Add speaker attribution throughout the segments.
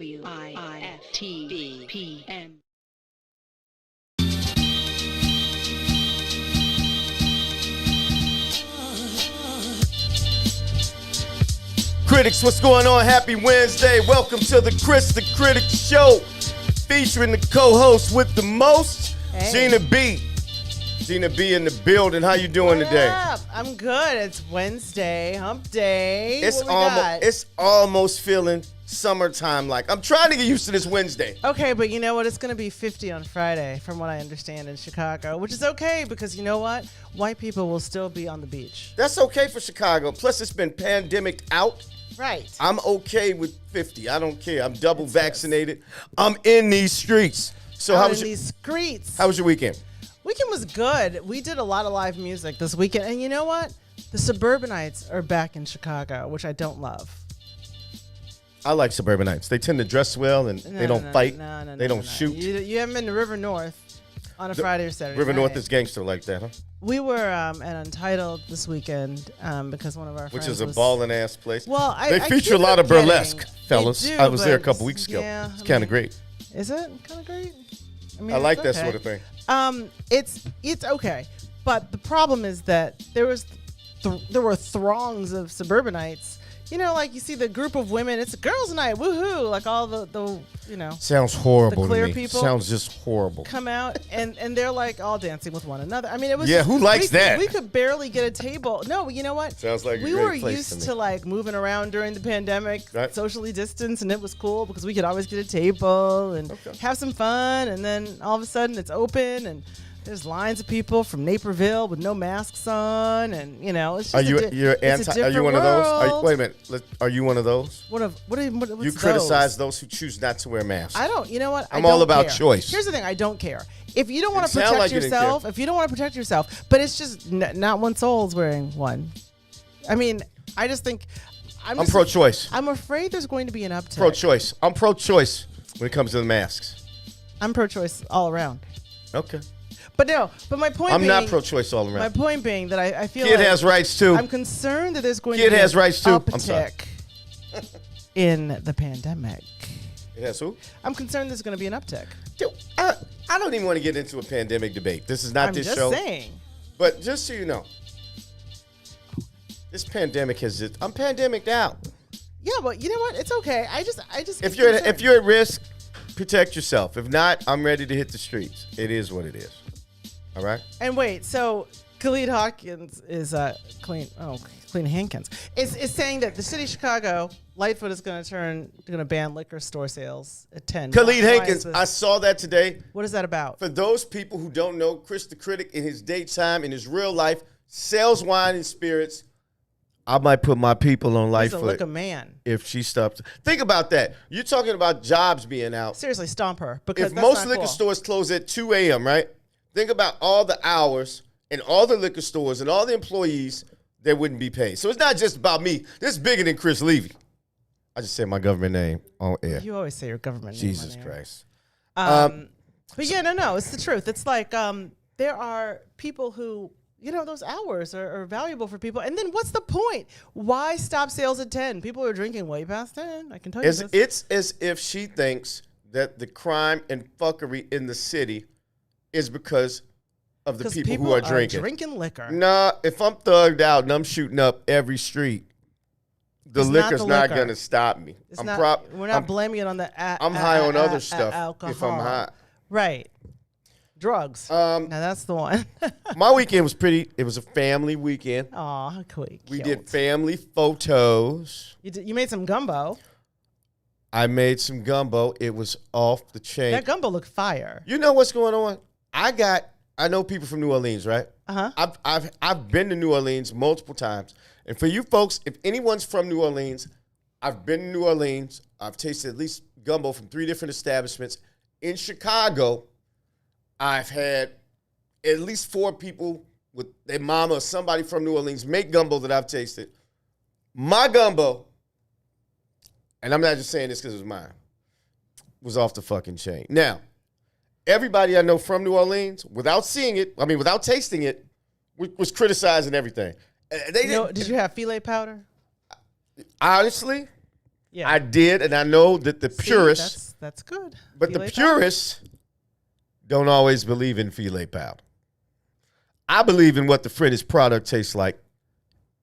Speaker 1: WIFTV-PM.
Speaker 2: Critics, what's going on? Happy Wednesday. Welcome to the Kris the Critic show, featuring the co-host with the most, Gina B. Gina B in the building. How you doing today?
Speaker 3: Up? I'm good. It's Wednesday, hump day.
Speaker 2: It's almost feeling summertime like. I'm trying to get used to this Wednesday.
Speaker 3: Okay, but you know what? It's going to be 50 on Friday, from what I understand, in Chicago, which is okay because you know what? White people will still be on the beach.
Speaker 2: That's okay for Chicago. Plus, it's been pandemic out.
Speaker 3: Right.
Speaker 2: I'm okay with 50. I don't care. I'm double vaccinated. I'm in these streets. So how was
Speaker 3: these streets?
Speaker 2: How was your weekend?
Speaker 3: Weekend was good. We did a lot of live music this weekend, and you know what? The suburbanites are back in Chicago, which I don't love.
Speaker 2: I like suburbanites. They tend to dress well and they don't fight. They don't shoot.
Speaker 3: You haven't been to River North on a Friday or Saturday
Speaker 2: River
Speaker 3: night.
Speaker 2: North is gangster like that, huh?
Speaker 3: We were at Untitled this weekend because one of our friends
Speaker 2: Which is a ballin' ass place.
Speaker 3: Well,
Speaker 2: they feature a lot of burlesque, fellas. I was there a couple weeks ago.
Speaker 3: Yeah,
Speaker 2: it's kind of great.
Speaker 3: Is it kind of great?
Speaker 2: I like that sort of thing.
Speaker 3: It's okay, but the problem is that there were throngs of suburbanites. You know, like you see the group of women. It's a girls' night, woohoo! Like all the you know.
Speaker 2: Sounds horrible
Speaker 3: the clear
Speaker 2: to me.
Speaker 3: People
Speaker 2: sounds just horrible.
Speaker 3: Come out and they're like all dancing with one another. I mean, it was
Speaker 2: who likes that?
Speaker 3: We could barely get a table. No, you know what?
Speaker 2: Sounds like
Speaker 3: we were used to like moving around during the pandemic,
Speaker 2: right.
Speaker 3: Socially distanced, and it was cool because we could always get a table and have some fun. And then all of a sudden, it's open and there's lines of people from Naperville with no masks on, and you know, it's just
Speaker 2: Are you one of those? Wait a minute. Are you one of those?
Speaker 3: What's
Speaker 2: you criticize those who choose not to wear masks.
Speaker 3: I don't. You know what?
Speaker 2: I'm all about choice.
Speaker 3: Here's the thing. I don't care. If you don't want to protect yourself, but it's just not one soul's wearing one. I mean, I just think I'm
Speaker 2: pro-choice.
Speaker 3: I'm afraid there's going to be an uptick.
Speaker 2: Pro-choice. I'm pro-choice when it comes to the masks.
Speaker 3: I'm pro-choice all around.
Speaker 2: Okay.
Speaker 3: But my point
Speaker 2: I'm
Speaker 3: being...
Speaker 2: not pro-choice all around.
Speaker 3: My point being that I feel
Speaker 2: Kid has rights, too.
Speaker 3: I'm concerned that there's going to be
Speaker 2: has rights, too.
Speaker 3: uptick in the pandemic.
Speaker 2: It has who?
Speaker 3: I'm concerned there's going to be an uptick.
Speaker 2: Dude, I don't even want to get into a pandemic debate. This is not this show.
Speaker 3: I'm just saying.
Speaker 2: But just so you know, this pandemic I'm pandemiced out.
Speaker 3: Yeah, but you know what? It's okay. I just.
Speaker 2: If you're at risk, protect yourself. If not, I'm ready to hit the streets. It is what it is. All right.
Speaker 3: And wait, so Khalid Hawkins is Clean Hankins is saying that the city of Chicago, Lightfoot is going to ban liquor store sales at 10.
Speaker 2: Khalid Hankins, I saw that today.
Speaker 3: What is that about?
Speaker 2: For those people who don't know, Kris the Critic in his daytime, in his real life, sells wine and spirits. I might put my people on Lightfoot.
Speaker 3: He's a liquor man.
Speaker 2: If she stops. Think about that. You're talking about jobs being out.
Speaker 3: Seriously, stomp her. Because
Speaker 2: if most liquor stores close at 2 a.m., right? Think about all the hours and all the liquor stores and all the employees that wouldn't be paid. So it's not just about me. This is bigger than Kris Levy. I just said my government name on air.
Speaker 3: You always say your government name.
Speaker 2: Jesus Christ.
Speaker 3: But yeah, no, it's the truth. It's like there are people who, you know, those hours are valuable for people. And then what's the point? Why stop sales at 10? People are drinking way past 10. I can tell you this.
Speaker 2: It's as if she thinks that the crime and fuckery in the city is because of the people who are drinking
Speaker 3: liquor.
Speaker 2: Nah, if I'm thugged out and I'm shooting up every street, the liquor's not going to stop me.
Speaker 3: We're not blaming it on the
Speaker 2: I'm high on other stuff
Speaker 3: alcohol.
Speaker 2: if I'm high.
Speaker 3: Right. Drugs. Now that's the one.
Speaker 2: My weekend was it was a family weekend.
Speaker 3: Aw,
Speaker 2: we did family photos.
Speaker 3: You made some gumbo.
Speaker 2: I made some gumbo. It was off the chain.
Speaker 3: That gumbo looked fire.
Speaker 2: You know what's going on? I know people from New Orleans, right?
Speaker 3: Uh-huh.
Speaker 2: I've been to New Orleans multiple times. And for you folks, if anyone's from New Orleans, I've been to New Orleans. I've tasted at least gumbo from 3 different establishments. In Chicago, I've had at least 4 people with their mama or somebody from New Orleans make gumbo that I've tasted. My gumbo, and I'm not just saying this because it was mine, was off the fucking chain. Now, everybody I know from New Orleans, without tasting it, was criticizing everything.
Speaker 3: Did you have filet powder?
Speaker 2: Honestly,
Speaker 3: Yeah.
Speaker 2: I did, and I know that the
Speaker 3: See,
Speaker 2: purists,
Speaker 3: that's good.
Speaker 2: but the
Speaker 3: Filet
Speaker 2: purists don't always believe in filet powder. I believe in what the finished product tastes like,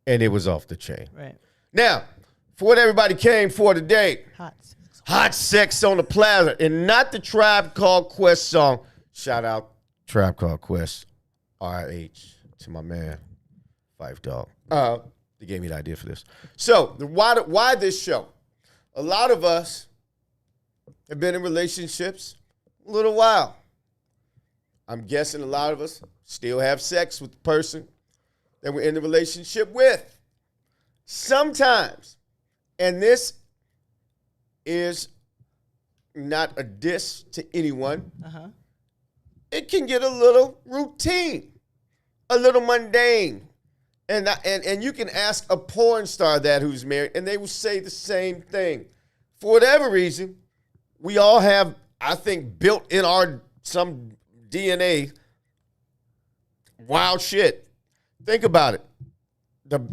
Speaker 2: and it was off the chain.
Speaker 3: Right.
Speaker 2: Now, for what everybody came for today,
Speaker 3: Hot.
Speaker 2: sex on the platter, and not the Tribe Called Quest song. Shout out Tribe Called Quest, RH, to my man, Fife Dog. They gave me the idea for this. So, why this show? A lot of us have been in relationships a little while. I'm guessing a lot of us still have sex with the person that we're in the relationship with. Sometimes, and this is not a diss to anyone, it can get a little routine, a little mundane. And you can ask a porn star that who's married, and they will say the same thing. For whatever reason, we all have, I think, built in our some DNA, wild shit. Think about it.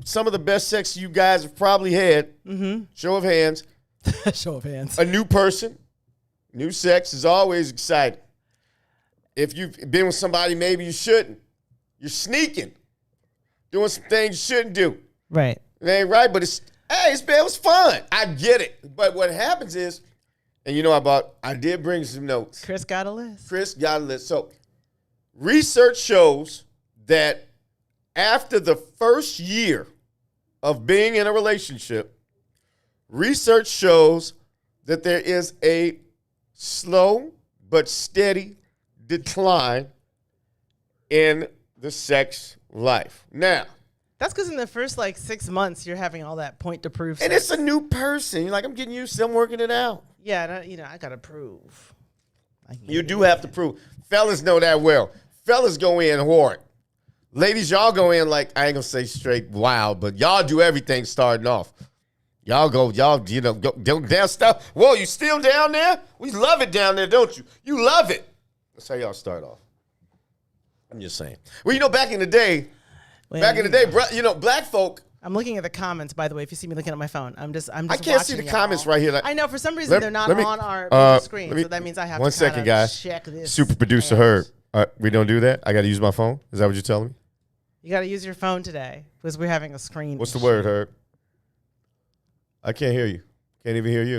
Speaker 2: Some of the best sex you guys have probably had, show of hands.
Speaker 3: Show of hands.
Speaker 2: A new person, new sex is always exciting. If you've been with somebody maybe you shouldn't, you're sneaking. Doing some things you shouldn't do.
Speaker 3: Right.
Speaker 2: It ain't right, but it was fun. I get it. But what happens is, and you know I did bring some notes.
Speaker 3: Kris got a list.
Speaker 2: So research shows that after the first year of being in a relationship, research shows that there is a slow but steady decline in the sex life. Now,
Speaker 3: that's because in the first 6 months you're having all that point to prove.
Speaker 2: And it's a new person. You're like, I'm getting used to them working it out.
Speaker 3: Yeah, I gotta prove.
Speaker 2: You do have to prove. Fellas know that well. Fellas go in hard. Ladies, y'all go in like, I ain't gonna say straight wild, but y'all do everything starting off. Y'all go down stuff. Whoa, you still down there? We love it down there, don't you? You love it. That's how y'all start off. I'm just saying. Well, back in the day, black folk.
Speaker 3: I'm looking at the comments, by the way, if you see me looking at my phone.
Speaker 2: I can't see the comments right here.
Speaker 3: I know, for some reason, they're not on our screen, so that means I have
Speaker 2: one
Speaker 3: to
Speaker 2: second, guys.
Speaker 3: check this.
Speaker 2: Super producer Herb. We don't do that? I got to use my phone? Is that what you're telling me?
Speaker 3: You got to use your phone today because we're having a screen.
Speaker 2: What's the word, Herb? I can't hear you. Can't even hear you.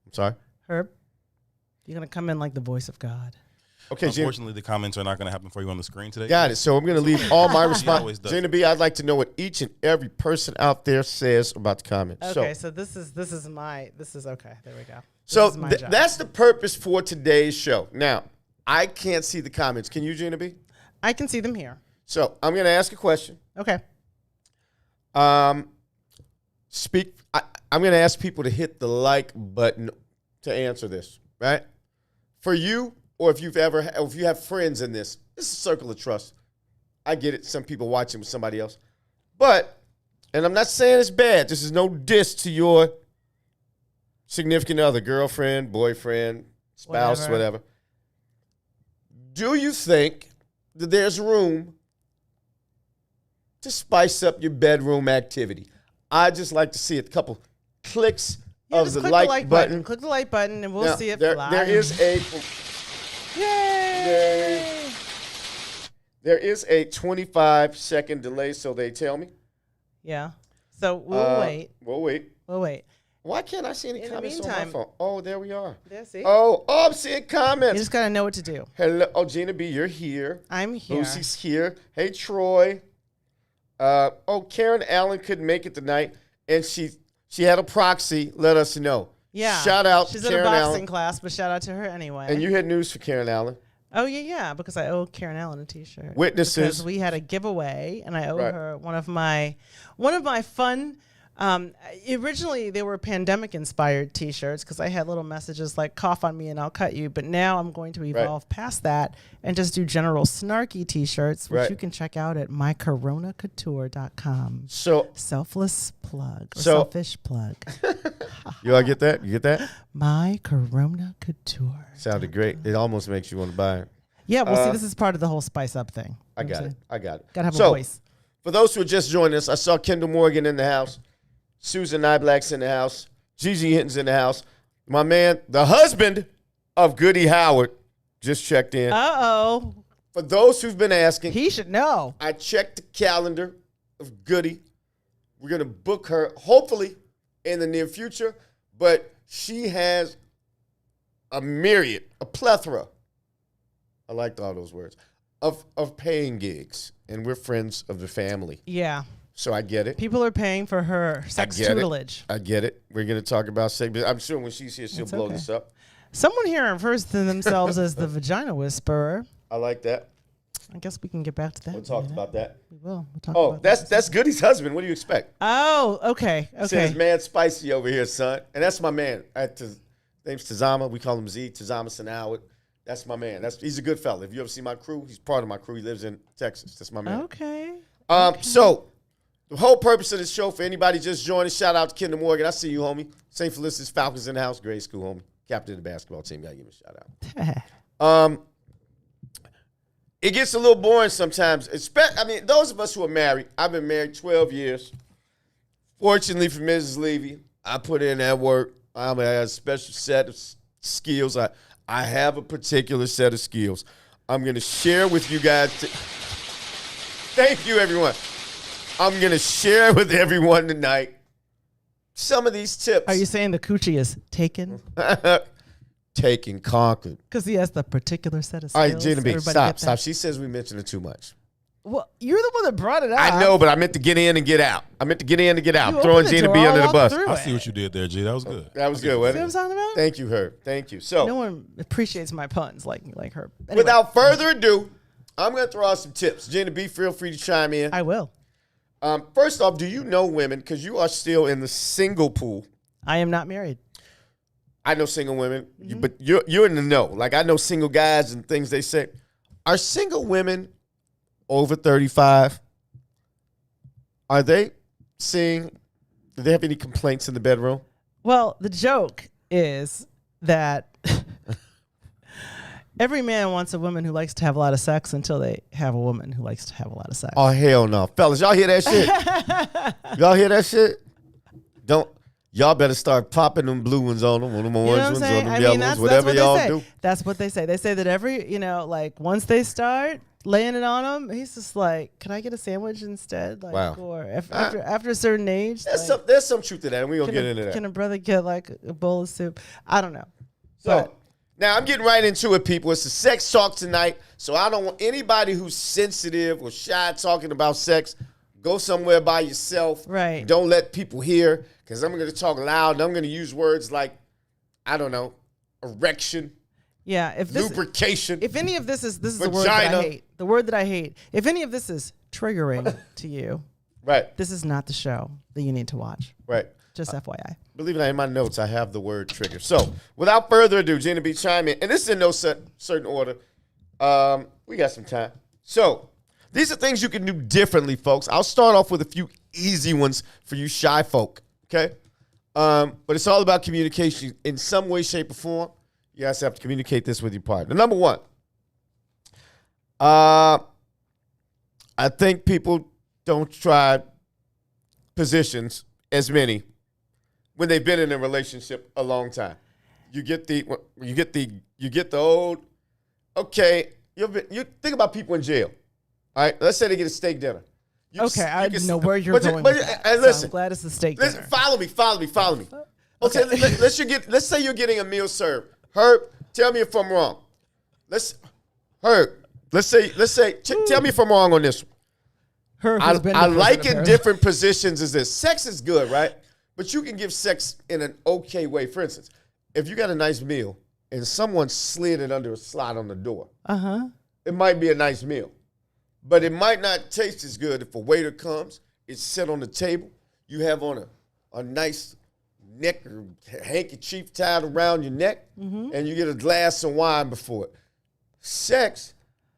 Speaker 2: I'm sorry?
Speaker 3: Herb, you're going to come in like the voice of God.
Speaker 2: Okay,
Speaker 4: unfortunately, the comments are not going to happen for you on the screen today.
Speaker 2: Got it. So I'm going to leave all my response. Gina B, I'd like to know what each and every person out there says about the comments.
Speaker 3: Okay, so this is okay. There we go.
Speaker 2: So that's the purpose for today's show. Now, I can't see the comments. Can you, Gina B?
Speaker 3: I can see them here.
Speaker 2: So I'm going to ask a question.
Speaker 3: Okay.
Speaker 2: I'm going to ask people to hit the like button to answer this, right? For you, or if you have friends in this is a circle of trust. I get it. Some people watching with somebody else. But, and I'm not saying it's bad. This is no diss to your significant other, girlfriend, boyfriend, spouse, whatever. Do you think that there's room to spice up your bedroom activity? I just like to see a couple clicks of the like button.
Speaker 3: Click the like button and we'll see it fly.
Speaker 2: There is a...
Speaker 3: Yay!
Speaker 2: There is a 25-second delay, so they tell me.
Speaker 3: Yeah. So we'll wait.
Speaker 2: We'll wait.
Speaker 3: We'll wait.
Speaker 2: Why can't I see any comments on my phone? Oh, there we are.
Speaker 3: There, see?
Speaker 2: Oh, I'm seeing comments.
Speaker 3: You just got to know what to do.
Speaker 2: Hello. Oh, Gina B, you're here.
Speaker 3: I'm here.
Speaker 2: Lucy's here. Hey, Troy. Karen Allen couldn't make it tonight, and she had a proxy let us know.
Speaker 3: Yeah.
Speaker 2: Shout out
Speaker 3: She's
Speaker 2: to Karen
Speaker 3: in a boxing
Speaker 2: Allen.
Speaker 3: class, but shout out to her anyway.
Speaker 2: And you had news for Karen Allen.
Speaker 3: Oh, yeah, because I owe Karen Allen a T-shirt.
Speaker 2: Witnesses.
Speaker 3: Because we had a giveaway, and I owe her one of my fun. Originally, they were pandemic-inspired T-shirts because I had little messages like "cough on me and I'll cut you." But now I'm going to evolve past that and just do general snarky T-shirts, which you can check out at mycoronacouture.com.
Speaker 2: So
Speaker 3: selfless plug or selfish plug.
Speaker 2: You all get that? You get that?
Speaker 3: My Corona Couture.
Speaker 2: Sounded great. It almost makes you want to buy it.
Speaker 3: Yeah, well, see, this is part of the whole spice up thing.
Speaker 2: I got it.
Speaker 3: Gotta have a voice.
Speaker 2: For those who are just joining us, I saw Kendall Morgan in the house. Susan Nyblack's in the house. Gigi Hinton's in the house. My man, the husband of Goody Howard, just checked in.
Speaker 3: Uh-oh.
Speaker 2: For those who've been asking,
Speaker 3: He should know.
Speaker 2: I checked the calendar of Goody. We're going to book her, hopefully, in the near future. But she has a myriad, a plethora, I liked all those words, of paying gigs. And we're friends of the family.
Speaker 3: Yeah.
Speaker 2: So I get it.
Speaker 3: People are paying for her sex tutelage.
Speaker 2: I get it. We're going to talk about sex. But I'm sure when she's here, she'll blow this up.
Speaker 3: Someone here refers to themselves as the vagina whisperer.
Speaker 2: I like that.
Speaker 3: I guess we can get back to that.
Speaker 2: We'll talk about that.
Speaker 3: We will. We'll talk about that.
Speaker 2: That's Goody's husband. What do you expect?
Speaker 3: Oh, okay.
Speaker 2: Says man spicy over here, son. And that's my man. Name's Tazama. We call him Z. Tazama Sanawit. That's my man. He's a good fella. If you ever see my crew, he's part of my crew. He lives in Texas. That's my man.
Speaker 3: Okay.
Speaker 2: So the whole purpose of this show, for anybody just joining, shout out to Kendall Morgan. I see you, homie. St. Felicitas Falcons in the house. Grade school, homie. Captain of the basketball team. Gotta give him a shout out. It gets a little boring sometimes. Those of us who are married, I've been married 12 years. Fortunately for Mrs. Levy, I put in that work. I have a special set of skills. I have a particular set of skills. I'm going to share with you guys. Thank you, everyone. I'm going to share with everyone tonight some of these tips.
Speaker 3: Are you saying the coochie is taken?
Speaker 2: Taken, conquered.
Speaker 3: Because he has the particular set of skills.
Speaker 2: All right, Gina B, stop. She says we mentioned it too much.
Speaker 3: Well, you're the one that brought it up.
Speaker 2: I know, but I meant to get in and get out.
Speaker 3: You
Speaker 2: Throwing Gina B under the bus.
Speaker 4: I see what you did there, G. That was good.
Speaker 2: That was good,
Speaker 3: See
Speaker 2: wasn't
Speaker 3: what I'm
Speaker 2: it?
Speaker 3: talking about?
Speaker 2: Thank you, Herb. Thank you. So,
Speaker 3: No one appreciates my puns like her. Anyway,
Speaker 2: without further ado, I'm going to throw out some tips. Gina B, feel free to chime in.
Speaker 3: I will.
Speaker 2: First off, do you know women, because you are still in the single pool.
Speaker 3: I am not married.
Speaker 2: I know single women, but you're in the know. Like, I know single guys and things they say. Are single women over 35, are they do they have any complaints in the bedroom?
Speaker 3: Well, the joke is that every man wants a woman who likes to have a lot of sex until they have a woman who likes to have a lot of sex.
Speaker 2: Oh, hell no. Fellas, y'all hear that shit? Y'all hear that shit? Y'all better start popping them blue ones on them, them orange ones, on them yellow ones, whatever y'all do.
Speaker 3: That's what they say. They say that once they start laying it on them, he's just like, can I get a sandwich instead? Like,
Speaker 2: wow.
Speaker 3: Or after a certain age.
Speaker 2: There's some truth to that, and we're going to get into that.
Speaker 3: Can a brother get like a bowl of soup? I don't know.
Speaker 2: So, now I'm getting right into it, people. It's a sex talk tonight, so I don't want anybody who's sensitive or shy talking about sex. Go somewhere by yourself.
Speaker 3: Right.
Speaker 2: Don't let people hear, because I'm going to talk loud, and I'm going to use words like, I don't know, erection, lubrication.
Speaker 3: If any of this is
Speaker 2: vagina.
Speaker 3: the word that I hate. The word that I hate. If any of this is triggering to you,
Speaker 2: right,
Speaker 3: this is not the show that you need to watch.
Speaker 2: Right.
Speaker 3: Just FYI.
Speaker 2: Believe it or not, in my notes, I have the word trigger. So, without further ado, Gina B, chime in. And this is in no certain order. We got some time. So, these are things you can do differently, folks. I'll start off with a few easy ones for you shy folk, okay? But it's all about communication in some way, shape, or form. You guys have to communicate this with your partner. Number one, I think people don't try positions as many when they've been in a relationship a long time. You get the old, okay, you think about people in jail. All right, let's say they get a steak dinner.
Speaker 3: I know where you're going.
Speaker 2: Listen,
Speaker 3: I'm glad it's a steak dinner.
Speaker 2: Follow me. Okay, let's say you're getting a meal served. Herb, tell me if I'm wrong. Tell me if I'm wrong on this one. I like in different positions is this. Sex is good, right? But you can give sex in an okay way. For instance, if you got a nice meal and someone slid it under a slot on the door, it might be a nice meal. But it might not taste as good if a waiter comes, it's set on the table, you have on a nice neck or handkerchief tied around your neck, and you get a glass of wine before it. Sex,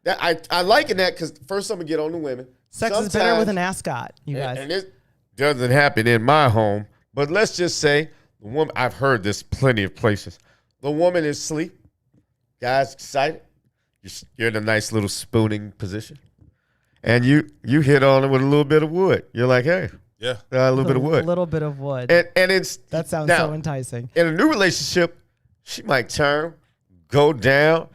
Speaker 2: I liken that because first I'm going to get on the women.
Speaker 3: Sex is better with an ascot, you guys.
Speaker 2: And it doesn't happen in my home, but let's just say, the woman, I've heard this plenty of places. The woman is asleep, guy's excited, you're in a nice little spooning position. And you hit on it with a little bit of wood. You're like, hey,
Speaker 4: Yeah.
Speaker 2: A little bit of
Speaker 3: A
Speaker 2: wood.
Speaker 3: little bit of wood.
Speaker 2: And it's
Speaker 3: That sounds
Speaker 2: now,
Speaker 3: so enticing.
Speaker 2: in a new relationship, she might turn, go down,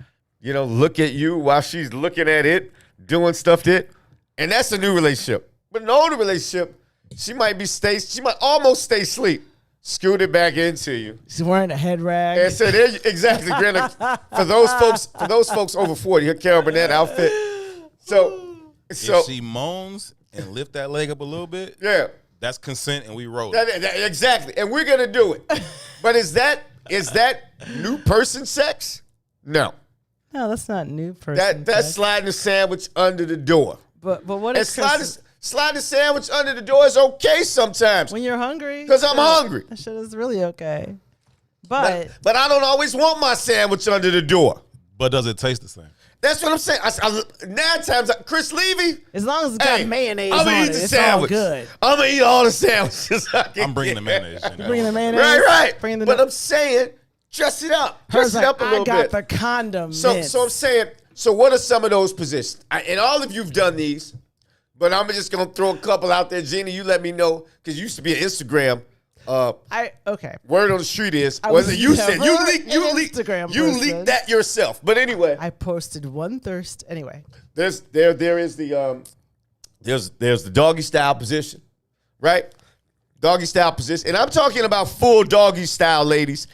Speaker 2: look at you while she's looking at it, doing stuff to it. And that's a new relationship. But in an older relationship, she might almost stay asleep, scoot it back into you.
Speaker 3: She's wearing a head rag.
Speaker 2: And so there, exactly, Greta, for those folks over 40, her Carol Burnett outfit. So
Speaker 4: If she moans and lift that leg up a little bit,
Speaker 2: yeah.
Speaker 4: that's consent and we roll.
Speaker 2: Exactly. And we're gonna do it. But is that new person sex? No.
Speaker 3: No, that's not new person.
Speaker 2: That's
Speaker 3: sex.
Speaker 2: sliding the sandwich under the door.
Speaker 3: But what
Speaker 2: And
Speaker 3: is Kris?
Speaker 2: slide the sandwich under the door is okay sometimes.
Speaker 3: When you're hungry?
Speaker 2: Because I'm hungry.
Speaker 3: That shit is really okay. But
Speaker 2: But I don't always want my sandwich under the door.
Speaker 4: But does it taste the same?
Speaker 2: That's what I'm saying. 9 times, Kris Levy.
Speaker 3: as long as it's got
Speaker 2: Hey,
Speaker 3: mayonnaise
Speaker 2: I'm
Speaker 3: on
Speaker 2: gonna
Speaker 3: it,
Speaker 2: eat the
Speaker 3: it's
Speaker 2: sandwich.
Speaker 3: all good.
Speaker 2: I'm gonna eat all the sandwiches.
Speaker 4: I'm bringing the mayonnaise. You know?
Speaker 3: Bringing the mayonnaise.
Speaker 2: Right.
Speaker 3: Bringing the
Speaker 2: But I'm saying, dress it up. Dress
Speaker 3: Hers
Speaker 2: it
Speaker 3: like,
Speaker 2: up a little
Speaker 3: I got
Speaker 2: bit.
Speaker 3: the condom.
Speaker 2: So I'm saying, so what are some of those positions? And all of you've done these, but I'm just gonna throw a couple out there. Gina, you let me know, because you used to be an Instagram.
Speaker 3: Okay.
Speaker 2: Word on the street is,
Speaker 3: I
Speaker 2: was
Speaker 3: was
Speaker 2: it you said
Speaker 3: never
Speaker 2: you
Speaker 3: an
Speaker 2: leaked
Speaker 3: Instagram
Speaker 2: you
Speaker 3: person.
Speaker 2: leaked that yourself. But anyway,
Speaker 3: I posted one thirst. Anyway.
Speaker 2: there is the there's the doggy style position, right? Doggy style position, and I'm talking about full doggy style, ladies.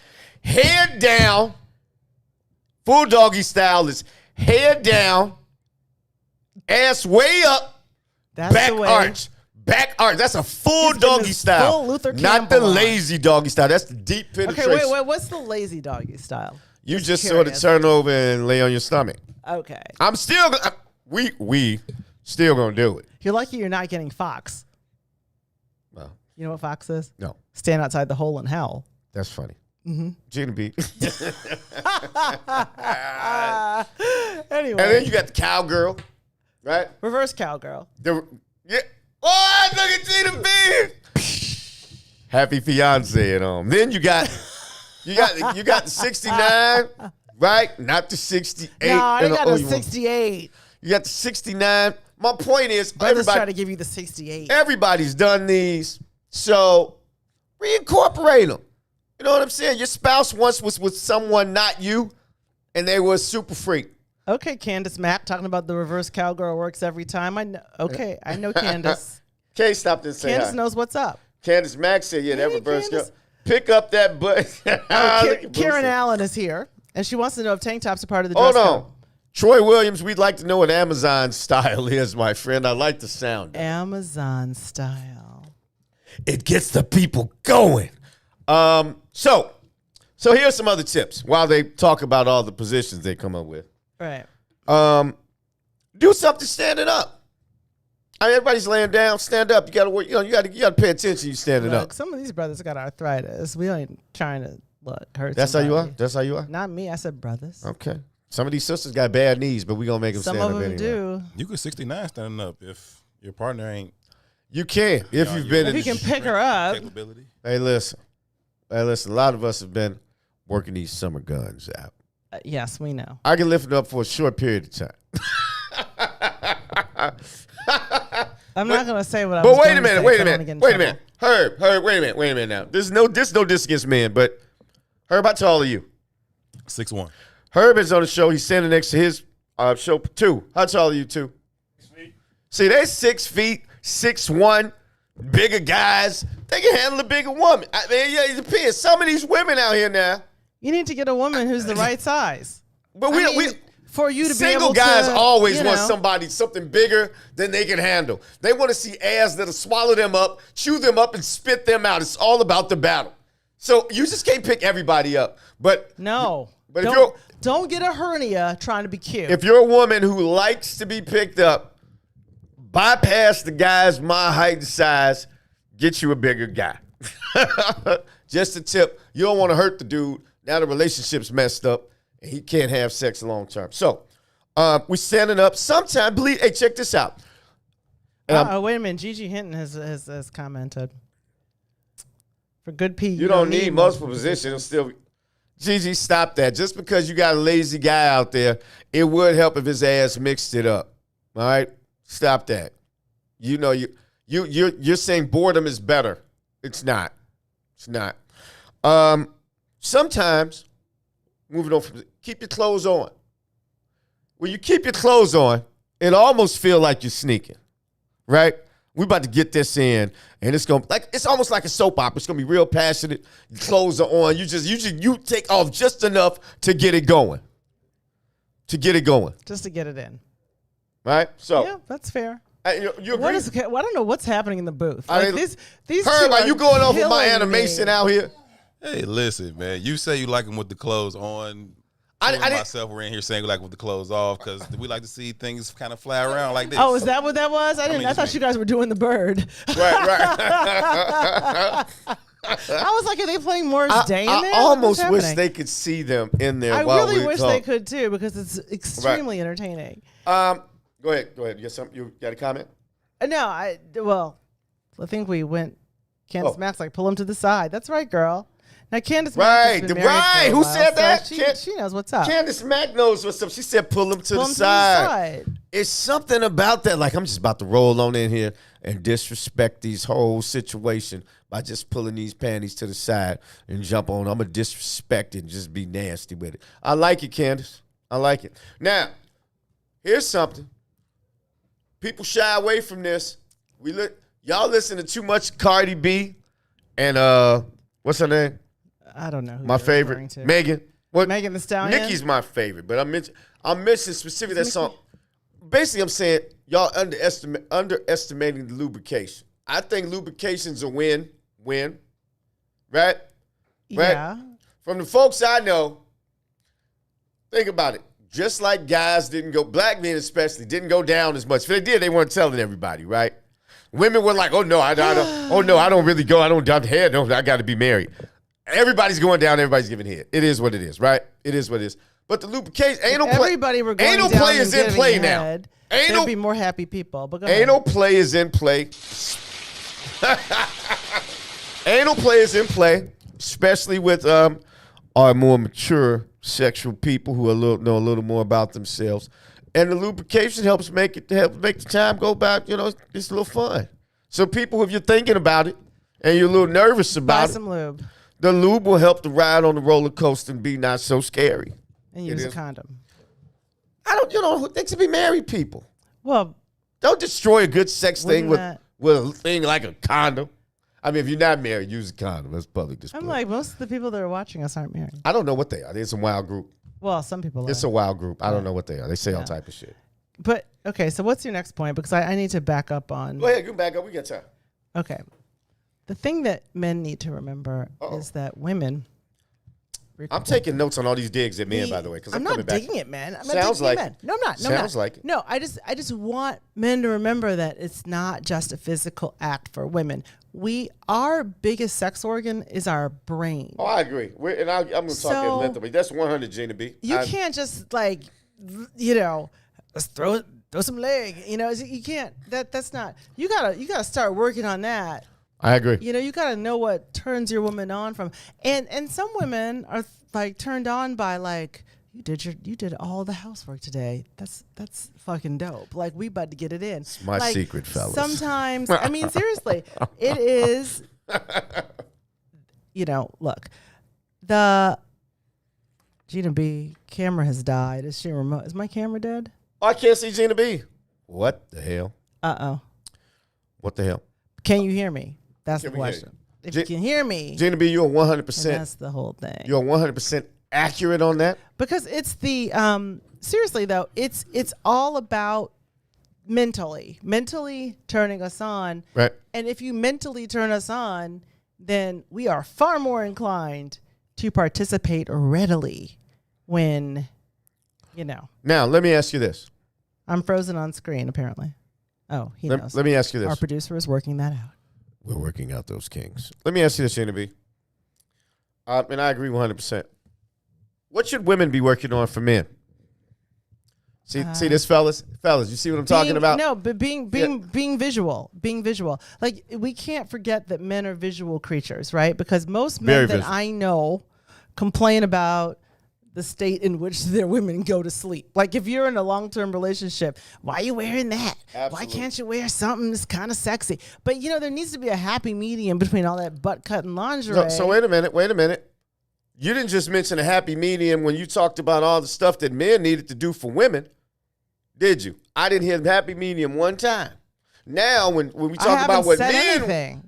Speaker 2: Head down. Full doggy style is head down, ass way up,
Speaker 3: That's
Speaker 2: back
Speaker 3: the way.
Speaker 2: arch. Back arch. That's a full
Speaker 3: He's getting
Speaker 2: doggy
Speaker 3: his
Speaker 2: style.
Speaker 3: full Luther
Speaker 2: Not the
Speaker 3: Campbell on.
Speaker 2: lazy doggy style. That's the deep
Speaker 3: Okay,
Speaker 2: penetration.
Speaker 3: wait. What's the lazy doggy style?
Speaker 2: You just sort of
Speaker 3: curious.
Speaker 2: turn over and lay on your stomach.
Speaker 3: Okay.
Speaker 2: I'm still we still gonna do it.
Speaker 3: You're lucky you're not getting Fox.
Speaker 2: Well,
Speaker 3: You know what Fox is?
Speaker 2: no,
Speaker 3: Stand outside the hole in hell.
Speaker 2: that's funny.
Speaker 3: Mm-hmm.
Speaker 2: Gina B.
Speaker 3: Anyway.
Speaker 2: And then you got the cowgirl, right?
Speaker 3: Reverse cowgirl.
Speaker 2: Yeah. Oh, look at Gina B. Happy fiance at home. Then you got the 69, right? Not the 68.
Speaker 3: No, I
Speaker 2: and
Speaker 3: got
Speaker 2: oh,
Speaker 3: a
Speaker 2: you want-
Speaker 3: 68.
Speaker 2: You got the 69. My point is,
Speaker 3: Brothers try to give you the 68.
Speaker 2: everybody's done these, so reincorporate them. You know what I'm saying? Your spouse once was with someone not you, and they were a super freak.
Speaker 3: Okay, Candace Matt talking about the reverse cowgirl works every time. I know. Okay, I know Candace.
Speaker 2: Kay stopped and say
Speaker 3: Candace
Speaker 2: hi.
Speaker 3: knows what's up.
Speaker 2: Candace Mack said, yeah, that
Speaker 3: Hey,
Speaker 2: reverse girl.
Speaker 3: Candace.
Speaker 2: Pick up that butt.
Speaker 3: Karen Allen is here, and she wants to know if tank tops are part of the
Speaker 2: Hold
Speaker 3: dress
Speaker 2: on.
Speaker 3: code.
Speaker 2: Troy Williams, we'd like to know what Amazon style is, my friend. I like the sound.
Speaker 3: Amazon style.
Speaker 2: It gets the people going. So here's some other tips while they talk about all the positions they come up with.
Speaker 3: Right.
Speaker 2: Do something standing up. I mean, everybody's laying down. Stand up. You gotta work. You gotta pay attention. You standing
Speaker 3: Look,
Speaker 2: up.
Speaker 3: some of these brothers got arthritis. We ain't trying to hurt.
Speaker 2: That's how you are.
Speaker 3: somebody.
Speaker 2: That's how you are.
Speaker 3: Not me. I said brothers.
Speaker 2: Okay. Some of these sisters got bad knees, but we gonna make them
Speaker 3: Some
Speaker 2: stand
Speaker 3: of
Speaker 2: up
Speaker 3: them
Speaker 2: anyway.
Speaker 3: do.
Speaker 4: You could 69 standing up if your partner ain't
Speaker 2: You can if you've been
Speaker 3: If
Speaker 2: in.
Speaker 3: you
Speaker 2: the
Speaker 3: can pick her up.
Speaker 4: capability.
Speaker 2: Hey, listen. A lot of us have been working these summer guns out.
Speaker 3: Yes, we know.
Speaker 2: I can lift it up for a short period of time.
Speaker 3: I'm not gonna say what I
Speaker 2: But
Speaker 3: was
Speaker 2: wait
Speaker 3: going
Speaker 2: a
Speaker 3: to
Speaker 2: minute,
Speaker 3: say,
Speaker 2: wait a
Speaker 3: 'cause I don't wanna
Speaker 2: minute,
Speaker 3: get in
Speaker 2: wait a
Speaker 3: trouble.
Speaker 2: minute. Herb, wait a minute now. There's no diss against men, but Herb, how tall are you?
Speaker 4: 6'1".
Speaker 2: Herb is on the show. He's standing next to his show too. How tall are you two?
Speaker 4: 6 feet.
Speaker 2: See, they're 6 feet, 6'1", bigger guys. They can handle a bigger woman. I mean, yeah, it depends. Some of these women out here now,
Speaker 3: You need to get a woman who's the right size.
Speaker 2: but
Speaker 3: I mean, for you to be
Speaker 2: single
Speaker 3: able
Speaker 2: guys
Speaker 3: to,
Speaker 2: always
Speaker 3: you
Speaker 2: want
Speaker 3: know,
Speaker 2: something bigger than they can handle. They want to see ass that'll swallow them up, chew them up, and spit them out. It's all about the battle. So you just can't pick everybody up. But
Speaker 3: No.
Speaker 2: But if
Speaker 3: don't get a hernia trying to be cute.
Speaker 2: if you're a woman who likes to be picked up, bypass the guys my height and size, get you a bigger guy. Just a tip. You don't want to hurt the dude. Now the relationship's messed up and he can't have sex long term. So we standing up. Sometimes, hey, check this out.
Speaker 3: wait a minute. Gigi Hinton has commented. For good P,
Speaker 2: You don't need multiple positions. It'll still. Gigi, stop that. Just because you got a lazy guy out there, it would help if his ass mixed it up. All right? Stop that. You know You're saying boredom is better. It's not. It's not. Sometimes, moving on from keep your clothes on. When you keep your clothes on, it almost feel like you're sneaking, right? We about to get this in, and it's almost like a soap opera. It's gonna be real passionate. Your clothes are on. You take off just enough to get it going.
Speaker 3: Just to get it in.
Speaker 2: Right? So
Speaker 3: yeah, that's fair.
Speaker 2: You agree?
Speaker 3: I don't know what's happening in the booth.
Speaker 2: I
Speaker 3: Like
Speaker 2: mean,
Speaker 3: these
Speaker 2: Herb,
Speaker 3: two
Speaker 2: are you going off of my
Speaker 3: killing
Speaker 2: animation
Speaker 3: me.
Speaker 2: out here?
Speaker 4: Hey, listen, man. You say you like them with the clothes on.
Speaker 2: I
Speaker 4: Me and
Speaker 2: didn't-
Speaker 4: myself, we're in here saying we like with the clothes off because we like to see things kind of fly around like this.
Speaker 3: Oh, is that what that was? I
Speaker 4: mean,
Speaker 3: thought
Speaker 4: it's
Speaker 3: you
Speaker 4: me.
Speaker 3: guys were doing the bird.
Speaker 2: Right.
Speaker 3: I was like, are they playing Morris Day in there?
Speaker 2: I almost
Speaker 3: What's
Speaker 2: wish
Speaker 3: happening?
Speaker 2: they could see them in there.
Speaker 3: I
Speaker 2: while
Speaker 3: really
Speaker 2: we
Speaker 3: wish
Speaker 2: talk.
Speaker 3: they could too, because it's extremely entertaining.
Speaker 2: Go ahead. You got something? You got a comment?
Speaker 3: No, I think we went. Candace
Speaker 2: Oh.
Speaker 3: Mack's like, pull him to the side. That's right, girl. Now Candace
Speaker 2: Right,
Speaker 3: Mack has been married
Speaker 2: right.
Speaker 3: for a
Speaker 2: Who
Speaker 3: while,
Speaker 2: said that?
Speaker 3: so she knows what's up.
Speaker 2: Candace Mack knows what's up. She said, "Pull him to
Speaker 3: Pull
Speaker 2: the
Speaker 3: him
Speaker 2: side." It's something about that. Like I'm just about to roll on in here and disrespect these whole situation by just pulling these panties to the side and jump on. I'm gonna disrespect it and just be nasty with it. I like it, Candace. I like it. Now, here's something. People shy away from this. Y'all listen to too much Cardi B and what's her name?
Speaker 3: I don't know. Who
Speaker 2: My
Speaker 3: you're referring
Speaker 2: favorite,
Speaker 3: to.
Speaker 2: Megan. What?
Speaker 3: Megan Thee Stallion?
Speaker 2: Nicki's my favorite, but I'm mentioning specifically that song. Basically, I'm saying y'all underestimating the lubrication. I think lubrication's a win, right?
Speaker 3: Yeah.
Speaker 2: From the folks I know, think about it. Just like guys black men especially, didn't go down as much. If they did, they weren't telling everybody, right? Women were like, oh no, I don't really go. I don't dump head. No, I got to be married. Everybody's going down. Everybody's giving head. It is what it is, right? It is what it is. But the lubrication ain't no play.
Speaker 3: Everybody were going
Speaker 2: Ain't no
Speaker 3: down
Speaker 2: players
Speaker 3: and
Speaker 2: in
Speaker 3: giving
Speaker 2: play
Speaker 3: head.
Speaker 2: now. Ain't
Speaker 3: There'd
Speaker 2: no
Speaker 3: be more happy people. But go
Speaker 2: ain't
Speaker 3: ahead.
Speaker 2: no players in play. Ain't no players in play, especially with our more mature sexual people who know a little more about themselves. And the lubrication helps make the time go by. It's a little fun. So people, if you're thinking about it and you're a little nervous
Speaker 3: Buy
Speaker 2: about it,
Speaker 3: some lube
Speaker 2: the lube will help the ride on the roller coaster and be not so scary.
Speaker 3: and use a
Speaker 2: is.
Speaker 3: condom.
Speaker 2: They should be married people.
Speaker 3: Well,
Speaker 2: Don't destroy a good sex thing
Speaker 3: Wouldn't
Speaker 2: with a thing like a condom. I mean, if you're not married, use a condom. That's public display.
Speaker 3: I'm like, most of the people that are watching us aren't married.
Speaker 2: I don't know what they are. It's a wild group.
Speaker 3: Well, some people
Speaker 2: It's
Speaker 3: are.
Speaker 2: a wild group. I don't know what they are. They say all type of shit.
Speaker 3: But, okay, so what's your next point? Because I need to back up on.
Speaker 2: Go ahead. Go back up. We got time.
Speaker 3: Okay. The thing that men need to remember is that women.
Speaker 2: I'm taking notes on all these digs at men, by the way, because
Speaker 3: I'm
Speaker 2: coming
Speaker 3: not
Speaker 2: back.
Speaker 3: digging it, man. I'm not
Speaker 2: Sounds
Speaker 3: digging
Speaker 2: like
Speaker 3: it, man. No, I'm not. No,
Speaker 2: Sounds
Speaker 3: I'm not.
Speaker 2: like it.
Speaker 3: No, I just want men to remember that it's not just a physical act for women. Our biggest sex organ is our brain.
Speaker 2: Oh, I agree. I'm going to talk at length, but that's 100, Gina B.
Speaker 3: You can't just let's throw some leg. You can't. That's not. You gotta start working on that.
Speaker 2: I agree.
Speaker 3: You gotta know what turns your woman on from, and some women are like turned on by like you did all the housework today. That's fucking dope. Like we about to get it in. It's
Speaker 2: my secret, fellas.
Speaker 3: Sometimes I mean seriously, it is. Look, the Gina B camera has died. Is she remote? Is my camera dead?
Speaker 2: Oh, I can't see Gina B. What the hell? What the hell?
Speaker 3: Can you hear me? That's the
Speaker 2: Can we hear
Speaker 3: question. If you can hear me,
Speaker 2: Gina B, you're 100%.
Speaker 3: that's the whole thing.
Speaker 2: You're 100% accurate on that.
Speaker 3: Because it's the seriously though, it's all about mentally turning us on.
Speaker 2: Right.
Speaker 3: And if you mentally turn us on, then we are far more inclined to participate readily when
Speaker 2: Now, let me ask you this.
Speaker 3: I'm frozen on screen apparently. Oh, he knows.
Speaker 2: Let me ask you this.
Speaker 3: Our producer is working that out.
Speaker 2: We're working out those kinks. Let me ask you this, Gina B. And I agree 100%. What should women be working on for men? See this, fellas? Fellas, you see what I'm talking about?
Speaker 3: No, but being visual. Like we can't forget that men are visual creatures, right? Because most men
Speaker 2: Very
Speaker 3: that
Speaker 2: visual.
Speaker 3: I know complain about the state in which their women go to sleep. Like if you're in a long-term relationship, why are you wearing that?
Speaker 2: Absolutely.
Speaker 3: Why can't you wear something that's kind of sexy? But there needs to be a happy medium between all that butt cutting lingerie.
Speaker 2: So wait a minute. You didn't just mention a happy medium when you talked about all the stuff that men needed to do for women, did you? I didn't hear happy medium one time. Now, when we talk about what men,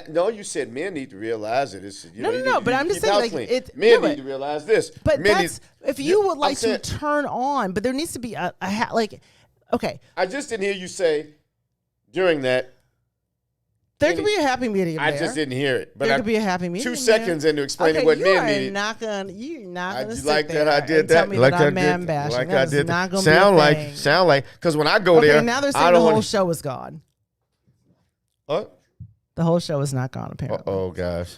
Speaker 2: no, you said men need to realize it. It's,
Speaker 3: No. But I'm just saying, like,
Speaker 2: men need to realize this.
Speaker 3: But
Speaker 2: men
Speaker 3: if you would like to turn on, but there needs to be okay.
Speaker 2: I just didn't hear you say during that.
Speaker 3: There could be a happy medium.
Speaker 2: I just didn't hear it. But
Speaker 3: there could be a happy medium.
Speaker 2: 2 seconds into explaining what men needed.
Speaker 3: You're not gonna
Speaker 2: You
Speaker 3: sit
Speaker 2: like
Speaker 3: there
Speaker 2: that I did
Speaker 3: and
Speaker 2: that?
Speaker 3: tell me
Speaker 2: Like
Speaker 3: that I'm
Speaker 2: I
Speaker 3: man
Speaker 2: did.
Speaker 3: bashing.
Speaker 2: Like
Speaker 3: That
Speaker 2: I
Speaker 3: is
Speaker 2: did.
Speaker 3: not gonna
Speaker 2: Sound
Speaker 3: be a thing.
Speaker 2: like. Because when I go there,
Speaker 3: now they're
Speaker 2: I
Speaker 3: saying
Speaker 2: don't
Speaker 3: the whole
Speaker 2: want.
Speaker 3: show is gone.
Speaker 2: What?
Speaker 3: The whole show is not gone, apparently.
Speaker 2: Oh gosh,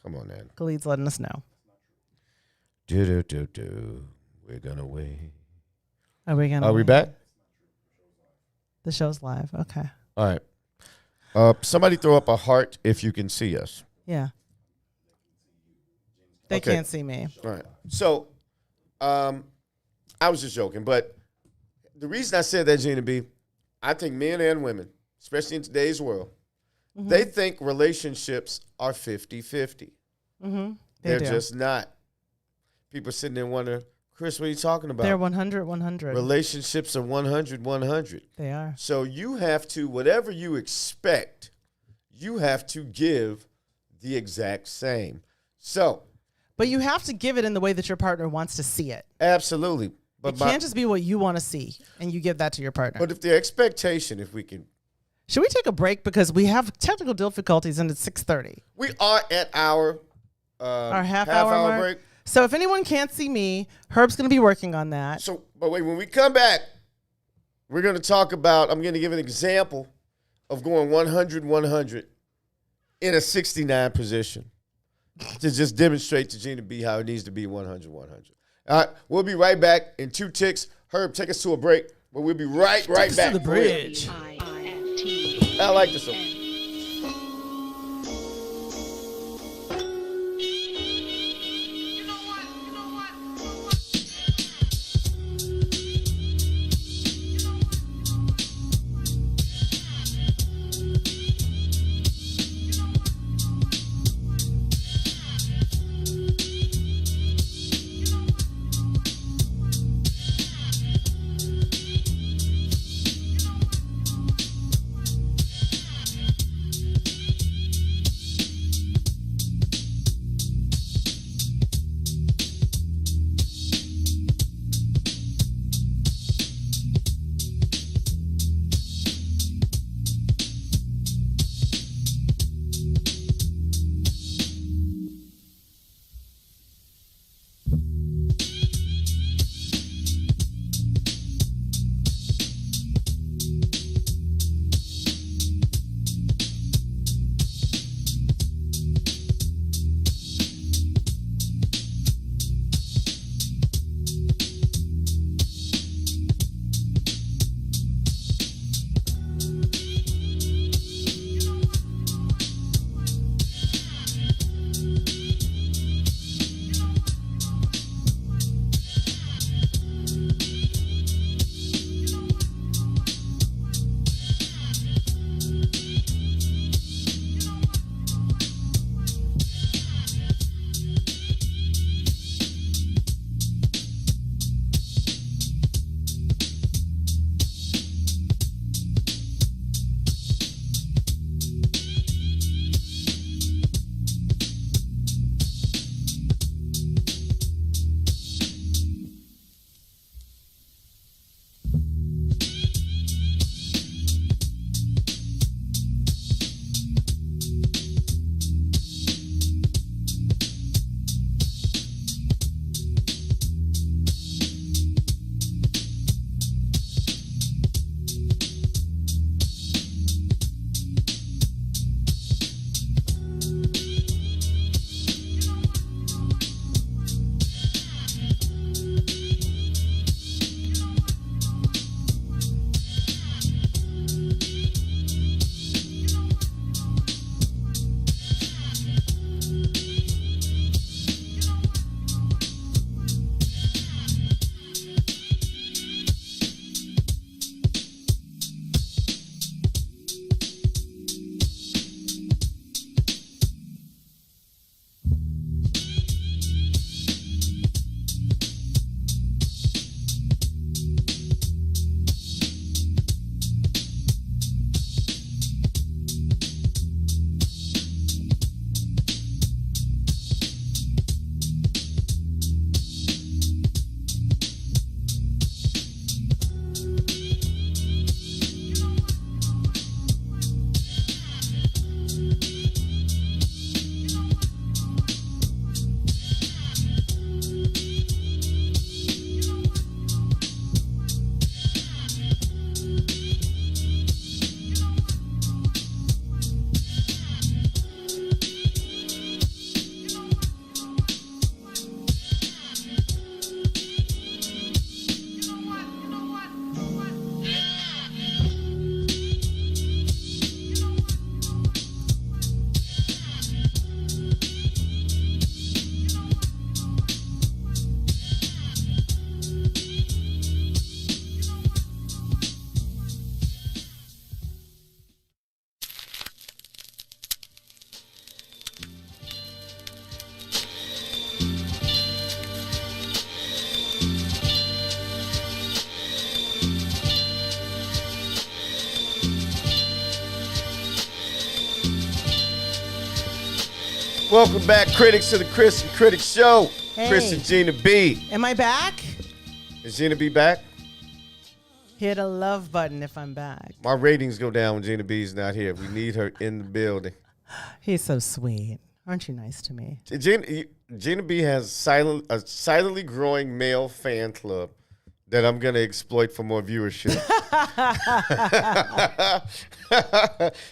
Speaker 2: come on, man.
Speaker 3: Khalid's letting us know.
Speaker 2: Do. We're gonna wait.
Speaker 3: Are we gonna?
Speaker 2: Are we back?
Speaker 3: The show's live. Okay.
Speaker 2: All right. Somebody throw up a heart if you can see us.
Speaker 3: Yeah. They
Speaker 2: Okay.
Speaker 3: can't see me.
Speaker 2: All right. So, I was just joking, but the reason I said that, Gina B, I think men and women, especially in today's world, they think relationships are 50-50.
Speaker 3: Mm-hmm.
Speaker 2: They're just not. People sitting there wondering, Kris, what are you talking about?
Speaker 3: They're 100-100.
Speaker 2: Relationships are 100-100.
Speaker 3: They are.
Speaker 2: So you have to, whatever you expect, you have to give the exact same. So.
Speaker 3: But you have to give it in the way that your partner wants to see it.
Speaker 2: Absolutely. But
Speaker 3: it can't just be what you want to see, and you give that to your partner.
Speaker 2: But if the expectation, if we can.
Speaker 3: Should we take a break because we have technical difficulties and it's 6:30?
Speaker 2: We are at our
Speaker 3: half hour
Speaker 2: break.
Speaker 3: So if anyone can't see me, Herb's going to be working on that.
Speaker 2: So, but wait, when we come back, we're going to talk about, I'm going to give an example of going 100-100 in a 69 position to just demonstrate to Gina B how it needs to be 100-100. All right, we'll be right back in 2 ticks. Herb, take us to a break, but we'll be right back.
Speaker 3: To the bridge.
Speaker 2: I like this one. Welcome back, critics, to the Kris the Critic Show.
Speaker 3: Hey.
Speaker 2: Kris and Gina B.
Speaker 3: Am I back?
Speaker 2: Is Gina B back?
Speaker 3: Hit a love button if I'm back.
Speaker 2: My ratings go down when Gina B's not here. We need her in the building.
Speaker 3: He's so sweet. Aren't you nice to me?
Speaker 2: Gina B has a silently growing male fan club that I'm going to exploit for more viewership.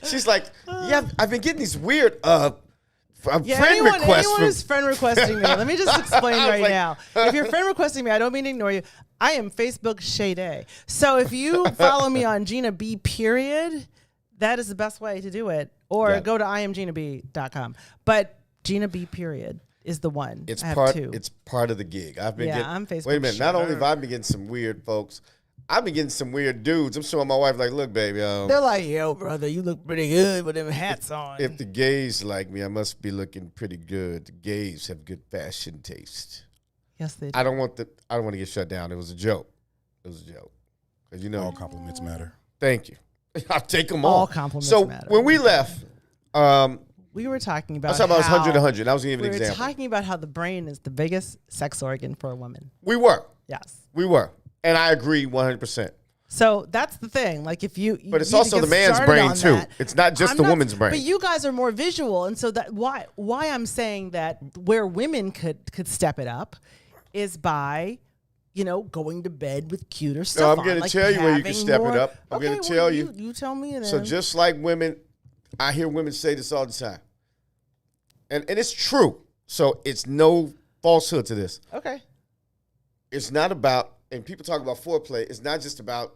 Speaker 2: She's like, yeah, I've been getting these weird friend requests.
Speaker 3: Anyone who's friend requesting me, let me just explain right now. If you're friend requesting me, I don't mean to ignore you. I am Facebook Shade. So if you follow me on Gina B period, that is the best way to do it. Or go to imginab.com. But Gina B period is the one.
Speaker 2: It's
Speaker 3: I have
Speaker 2: part.
Speaker 3: two.
Speaker 2: It's part of the gig. I've been getting.
Speaker 3: I'm Facebook.
Speaker 2: Wait a minute. Not
Speaker 3: Shade.
Speaker 2: only have I been getting some weird folks, I've been getting some weird dudes. I'm showing my wife like, look, baby.
Speaker 3: They're like, yo, brother, you look pretty good with them hats on.
Speaker 2: If the gays like me, I must be looking pretty good. The gays have good fashion taste.
Speaker 3: Yes, they do.
Speaker 2: I don't want to get shut down. It was a joke. It was a joke. 'Cause
Speaker 4: all compliments matter.
Speaker 2: Thank you. I'll take them
Speaker 3: All
Speaker 2: all.
Speaker 3: compliments matter.
Speaker 2: So when we left,
Speaker 3: we were talking
Speaker 2: I
Speaker 3: about
Speaker 2: was talking about
Speaker 3: how
Speaker 2: 100 100. I was going to give
Speaker 3: we
Speaker 2: an
Speaker 3: were
Speaker 2: example.
Speaker 3: talking about how the brain is the biggest sex organ for a woman.
Speaker 2: We were.
Speaker 3: Yes.
Speaker 2: We were. And I agree 100%.
Speaker 3: So that's the thing. Like if you
Speaker 2: But it's
Speaker 3: need to
Speaker 2: also
Speaker 3: get
Speaker 2: the man's
Speaker 3: started
Speaker 2: brain
Speaker 3: on
Speaker 2: too.
Speaker 3: that.
Speaker 2: It's not just the woman's brain.
Speaker 3: But you guys are more visual, and so that why I'm saying that where women could step it up is by, going to bed with cuter stuff.
Speaker 2: No, I'm
Speaker 3: on,
Speaker 2: going to
Speaker 3: like
Speaker 2: tell you where you can
Speaker 3: having
Speaker 2: step
Speaker 3: more-
Speaker 2: it up. I'm going to tell you.
Speaker 3: You tell me. And
Speaker 2: So
Speaker 3: then.
Speaker 2: just like women, I hear women say this all the time. And it's true. So it's no falsehood to this.
Speaker 3: Okay.
Speaker 2: It's not about, and people talk about foreplay, it's not just about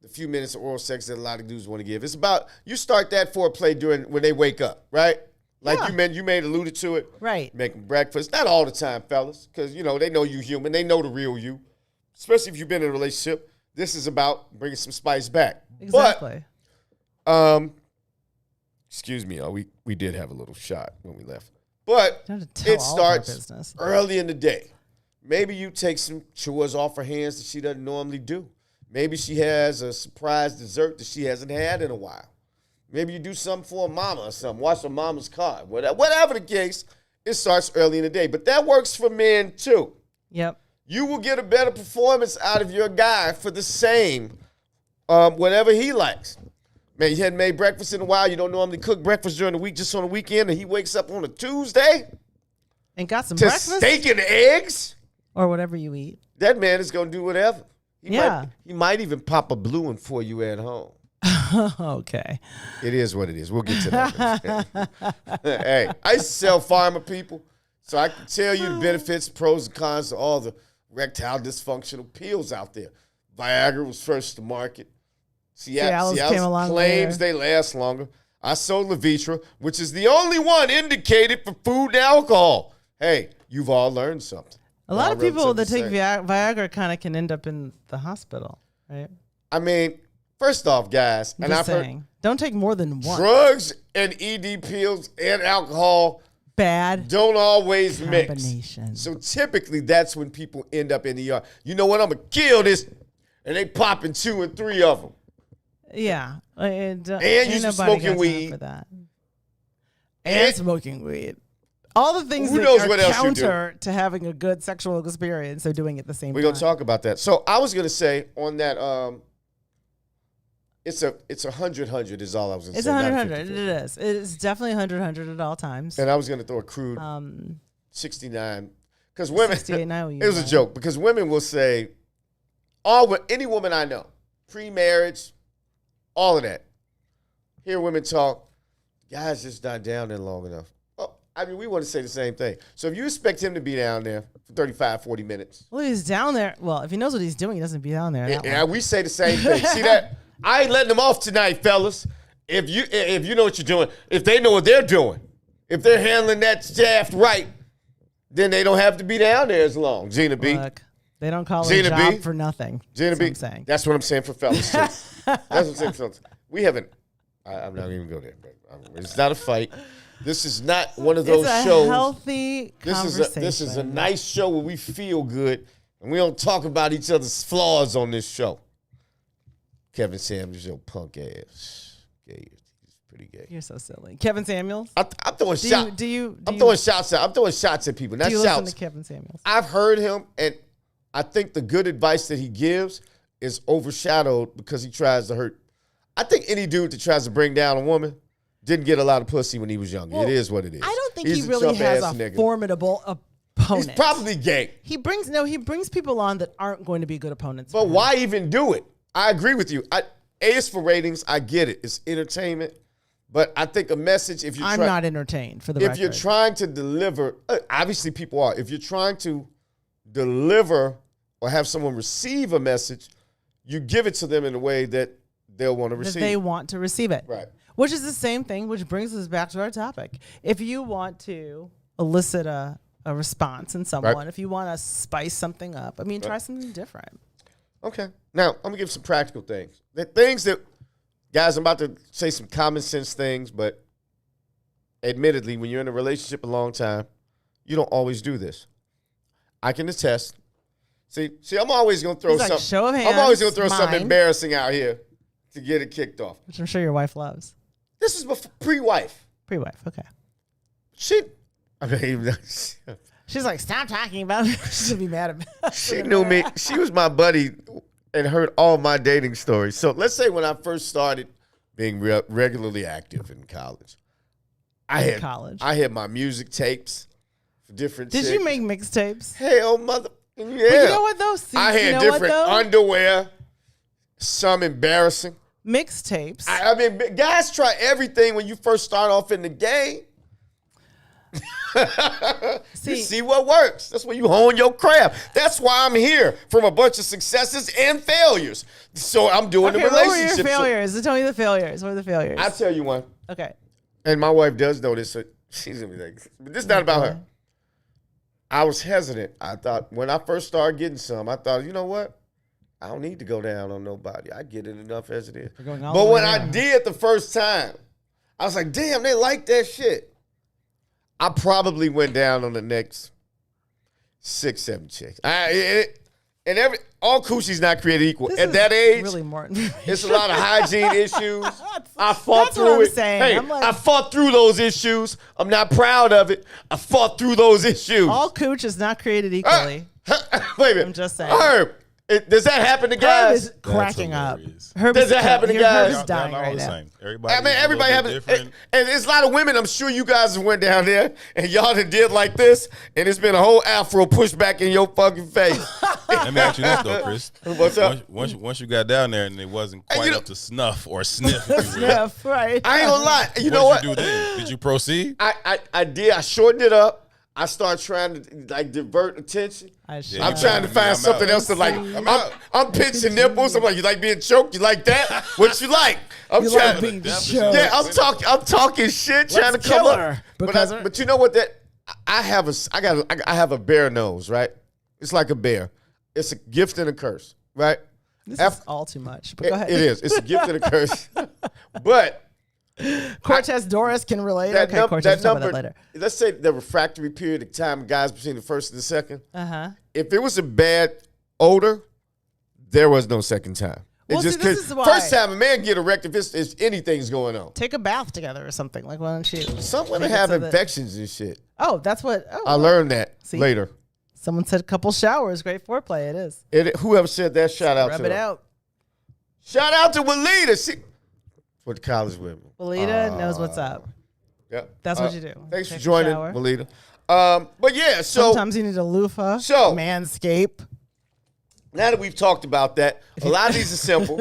Speaker 2: the few minutes of oral sex that a lot of dudes want to give. It's about, you start that foreplay when they wake up, right? Like you made alluded to it.
Speaker 3: Right.
Speaker 2: Making breakfast. Not all the time, fellas, because, they know you human. They know the real you. Especially if you've been in a relationship. This is about bringing some spice back.
Speaker 3: Exactly.
Speaker 2: But, excuse me, we did have a little shot when we left. But
Speaker 3: You have to tell
Speaker 2: it
Speaker 3: all of our
Speaker 2: starts
Speaker 3: business.
Speaker 2: early in the day. Maybe you take some chores off her hands that she doesn't normally do. Maybe she has a surprise dessert that she hasn't had in a while. Maybe you do something for a mama or something. Wash her mama's car. Whatever the case, it starts early in the day. But that works for men too.
Speaker 3: Yep.
Speaker 2: You will get a better performance out of your guy for the same, whatever he likes. Man, you hadn't made breakfast in a while. You don't normally cook breakfast during the week, just on the weekend, and he wakes up on a Tuesday
Speaker 3: And got some
Speaker 2: to
Speaker 3: breakfast
Speaker 2: steak and eggs.
Speaker 3: or whatever you eat.
Speaker 2: That man is going to do whatever.
Speaker 3: Yeah.
Speaker 2: He might even pop a blue one for you at home.
Speaker 3: Okay.
Speaker 2: It is what it is. We'll get to that. Hey, I used to sell pharma people, so I can tell you the benefits, pros and cons of all the erectile dysfunctional pills out there. Viagra was first to market.
Speaker 3: Cialis came along
Speaker 2: claims
Speaker 3: later.
Speaker 2: they last longer. I sold Levitra, which is the only one indicated for food and alcohol. Hey, you've all learned something.
Speaker 3: A lot of people that take
Speaker 2: relatively
Speaker 3: Viagra kind of can end up in the hospital, right?
Speaker 2: I mean, first off, guys,
Speaker 3: I'm
Speaker 2: and
Speaker 3: just
Speaker 2: I've heard
Speaker 3: saying. Don't take more than one.
Speaker 2: drugs and ED pills and alcohol
Speaker 3: Bad
Speaker 2: don't always mix.
Speaker 3: combination.
Speaker 2: So typically that's when people end up in the ER. You know what? I'm going to kill this. And they popping 2 and 3 of them.
Speaker 3: Yeah. And
Speaker 2: you
Speaker 3: ain't
Speaker 2: just
Speaker 3: nobody
Speaker 2: smoking
Speaker 3: got time
Speaker 2: weed.
Speaker 3: for that.
Speaker 2: And-
Speaker 3: And smoking weed. All the things
Speaker 2: Who
Speaker 3: that
Speaker 2: knows
Speaker 3: are
Speaker 2: what else you do?
Speaker 3: counter to having a good sexual experience are doing it at the same
Speaker 2: We're
Speaker 3: time.
Speaker 2: going to talk about that. So I was going to say on that, it's a 100 is all I was going to
Speaker 3: It's
Speaker 2: say.
Speaker 3: 100,
Speaker 2: not a
Speaker 3: 100.
Speaker 2: 50.
Speaker 3: It is. It's definitely 100 at all times.
Speaker 2: And I was going to throw a crude 69. Because women,
Speaker 3: 68, I owe you
Speaker 2: it was a
Speaker 3: one.
Speaker 2: joke. Because women will say, any woman I know, pre-marriage, all of that. Hear women talk, guys just not down there long enough. We want to say the same thing. So if you expect him to be down there for 35, 40 minutes.
Speaker 3: Well, he's down there. Well, if he knows what he's doing, he doesn't be down there. that
Speaker 2: Yeah,
Speaker 3: long.
Speaker 2: we say the same thing. See that? I ain't letting them off tonight, fellas. If you know what you're doing, if they know what they're doing, if they're handling that shaft right, then they don't have to be down there as long. Gina B.
Speaker 3: Look, they don't call it
Speaker 2: Gina
Speaker 3: a job
Speaker 2: B.
Speaker 3: for nothing.
Speaker 2: Gina
Speaker 3: That's
Speaker 2: B.
Speaker 3: what I'm saying.
Speaker 2: That's what I'm saying for fellas, too. That's what I'm saying for fellas. We haven't, I'm not even going there. It's not a fight. This is not one of those
Speaker 3: It's a
Speaker 2: shows.
Speaker 3: healthy conversation.
Speaker 2: This is a nice show where we feel good, and we don't talk about each other's flaws on this show. Kevin Samuels, your punk ass. Gay. pretty gay.
Speaker 3: You're so silly. Kevin Samuels.
Speaker 2: I'm throwing shots. I'm throwing shots at. I'm throwing shots at people. Not
Speaker 3: do you listen
Speaker 2: shouts.
Speaker 3: to Kevin Samuels?
Speaker 2: I've heard him, and I think the good advice that he gives is overshadowed because he tries to hurt. I think any dude that tries to bring down a woman didn't get a lot of pussy when he was younger.
Speaker 3: Well,
Speaker 2: it is what it is.
Speaker 3: I don't think
Speaker 2: He's
Speaker 3: he really has a
Speaker 2: nigga.
Speaker 3: formidable opponent.
Speaker 2: He's probably gay.
Speaker 3: He brings people on that aren't going to be good opponents.
Speaker 2: But why even do it? I agree with you. It's for ratings. I get it. It's entertainment. But I think a message, if you're
Speaker 3: I'm not entertained for the record.
Speaker 2: If you're trying to deliver, obviously people are. If you're trying to deliver or have someone receive a message, you give it to them in a way that they'll want to receive.
Speaker 3: That they want to receive it.
Speaker 2: Right.
Speaker 3: Which is the same thing, which brings us back to our topic. If you want to elicit a response in someone,
Speaker 2: Right.
Speaker 3: if you want to spice something up, I mean, try something different.
Speaker 2: Okay. Now, I'm going to give some practical things. The things that, guys, I'm about to say some common sense things, but admittedly, when you're in a relationship a long time, you don't always do this. I can attest. See, I'm always going to throw
Speaker 3: He's like,
Speaker 2: something.
Speaker 3: show of hands,
Speaker 2: I'm always going to throw something
Speaker 3: mine.
Speaker 2: embarrassing out here to get it kicked off.
Speaker 3: Which I'm sure your wife loves.
Speaker 2: This is before, pre-wife.
Speaker 3: Pre-wife, okay. She's like, stop talking about it. She'll be mad at me.
Speaker 2: She knew me. She was my buddy and heard all my dating stories. So let's say when I first started being regularly active in college, I had my music tapes for different
Speaker 3: Did
Speaker 2: chicks.
Speaker 3: you make mixtapes?
Speaker 2: Hell, mother. Yeah.
Speaker 3: But you know what, though? See,
Speaker 2: I had
Speaker 3: you know
Speaker 2: different
Speaker 3: what, though?
Speaker 2: underwear, some embarrassing.
Speaker 3: Mixtapes.
Speaker 2: I mean, guys try everything when you first start off in the game. You see what works. That's when you hone your craft. That's why I'm here, from a bunch of successes and failures. So I'm doing the
Speaker 3: What were your
Speaker 2: relationship.
Speaker 3: failures? Tell me the failures. What are the failures?
Speaker 2: I'll tell you one.
Speaker 3: Okay.
Speaker 2: And my wife does know this. So she's going to be like, but this is not about her. I was hesitant. I thought when I first started getting some, I thought, you know what? I don't need to go down on nobody. I get it enough as it is. But when I did the first time, I was like, damn, they like that shit. I probably went down on the next 6, 7 chicks. All coochie's not created equal.
Speaker 3: This
Speaker 2: At
Speaker 3: is
Speaker 2: that age,
Speaker 3: really more.
Speaker 2: it's a lot of hygiene issues. I fought
Speaker 3: that's what
Speaker 2: through
Speaker 3: I'm
Speaker 2: it.
Speaker 3: saying.
Speaker 2: Hey,
Speaker 3: I'm like-
Speaker 2: I fought through those issues. I'm not proud of it. I fought through those issues.
Speaker 3: All cooch is not created equally.
Speaker 2: Wait a minute.
Speaker 3: I'm just saying.
Speaker 2: Herb, does that happen to
Speaker 3: Herb
Speaker 2: guys?
Speaker 3: is cracking up.
Speaker 4: hilarious.
Speaker 3: Herb
Speaker 2: Does
Speaker 3: is
Speaker 2: that happen to
Speaker 3: Herb
Speaker 2: guys?
Speaker 3: is
Speaker 4: Y'all
Speaker 3: dying
Speaker 4: not all
Speaker 3: right
Speaker 4: the
Speaker 3: now.
Speaker 4: same. Everybody,
Speaker 2: I mean, everybody
Speaker 4: have
Speaker 2: having,
Speaker 4: different.
Speaker 2: and there's a lot of women. I'm sure you guys went down there and y'all done did like this, and it's been a whole afro pushed back in your fucking face.
Speaker 4: Let me ask you this though, Kris.
Speaker 2: What's up?
Speaker 4: Once you got down there and it wasn't
Speaker 2: And
Speaker 4: quite
Speaker 2: you know-
Speaker 4: up to snuff or sniff, if you will,
Speaker 3: Yeah, right.
Speaker 2: I ain't gonna lie. You know what?
Speaker 4: What did you do then? Did you proceed?
Speaker 2: I did. I shortened it up. I started trying to like divert attention.
Speaker 3: I should.
Speaker 2: I'm trying to find something else to like. I'm pinching nipples. I'm like, you like being choked? You like that? What you like? I'm
Speaker 3: You
Speaker 2: trying.
Speaker 3: like being
Speaker 4: Definitely.
Speaker 3: choked.
Speaker 2: Yeah, I'm talking shit, trying to come
Speaker 3: kill
Speaker 2: up.
Speaker 3: her,
Speaker 2: But,
Speaker 3: because
Speaker 2: but you know what? That I have a bear nose, right? It's like a bear. It's a gift and a curse, right?
Speaker 3: This is all too much. But go ahead.
Speaker 2: It is. It's a gift and a curse. But
Speaker 3: Cortez Doris can relate.
Speaker 2: that,
Speaker 3: Okay, Cortez,
Speaker 2: that
Speaker 3: we'll talk
Speaker 2: number,
Speaker 3: about that later.
Speaker 2: let's say the refractory period of time of guys between the first and the second.
Speaker 3: Uh-huh.
Speaker 2: If it was a bad odor, there was no second time.
Speaker 3: Well,
Speaker 2: It's just
Speaker 3: see, this
Speaker 2: 'cause
Speaker 3: is why-
Speaker 2: first time a man get erect if anything's going on.
Speaker 3: Take a bath together or something. Like, why don't you?
Speaker 2: Some women
Speaker 3: make it
Speaker 2: have
Speaker 3: so that-
Speaker 2: infections and shit.
Speaker 3: Oh, that's what. Oh,
Speaker 2: I learned that
Speaker 3: See?
Speaker 2: later.
Speaker 3: Someone said a couple showers. Great foreplay. It is.
Speaker 2: Whoever said that, shout out
Speaker 3: Rub
Speaker 2: to
Speaker 3: it
Speaker 2: them.
Speaker 3: out.
Speaker 2: Shout out to Walida. She for the college women.
Speaker 3: Walida knows what's up.
Speaker 2: Yep.
Speaker 3: That's what you do.
Speaker 2: Thanks for
Speaker 3: Take a
Speaker 2: joining,
Speaker 3: shower.
Speaker 2: Walida. But yeah, so
Speaker 3: Sometimes you need a loofah.
Speaker 2: So-
Speaker 3: Manscape.
Speaker 2: now that we've talked about that, a lot of these are simple.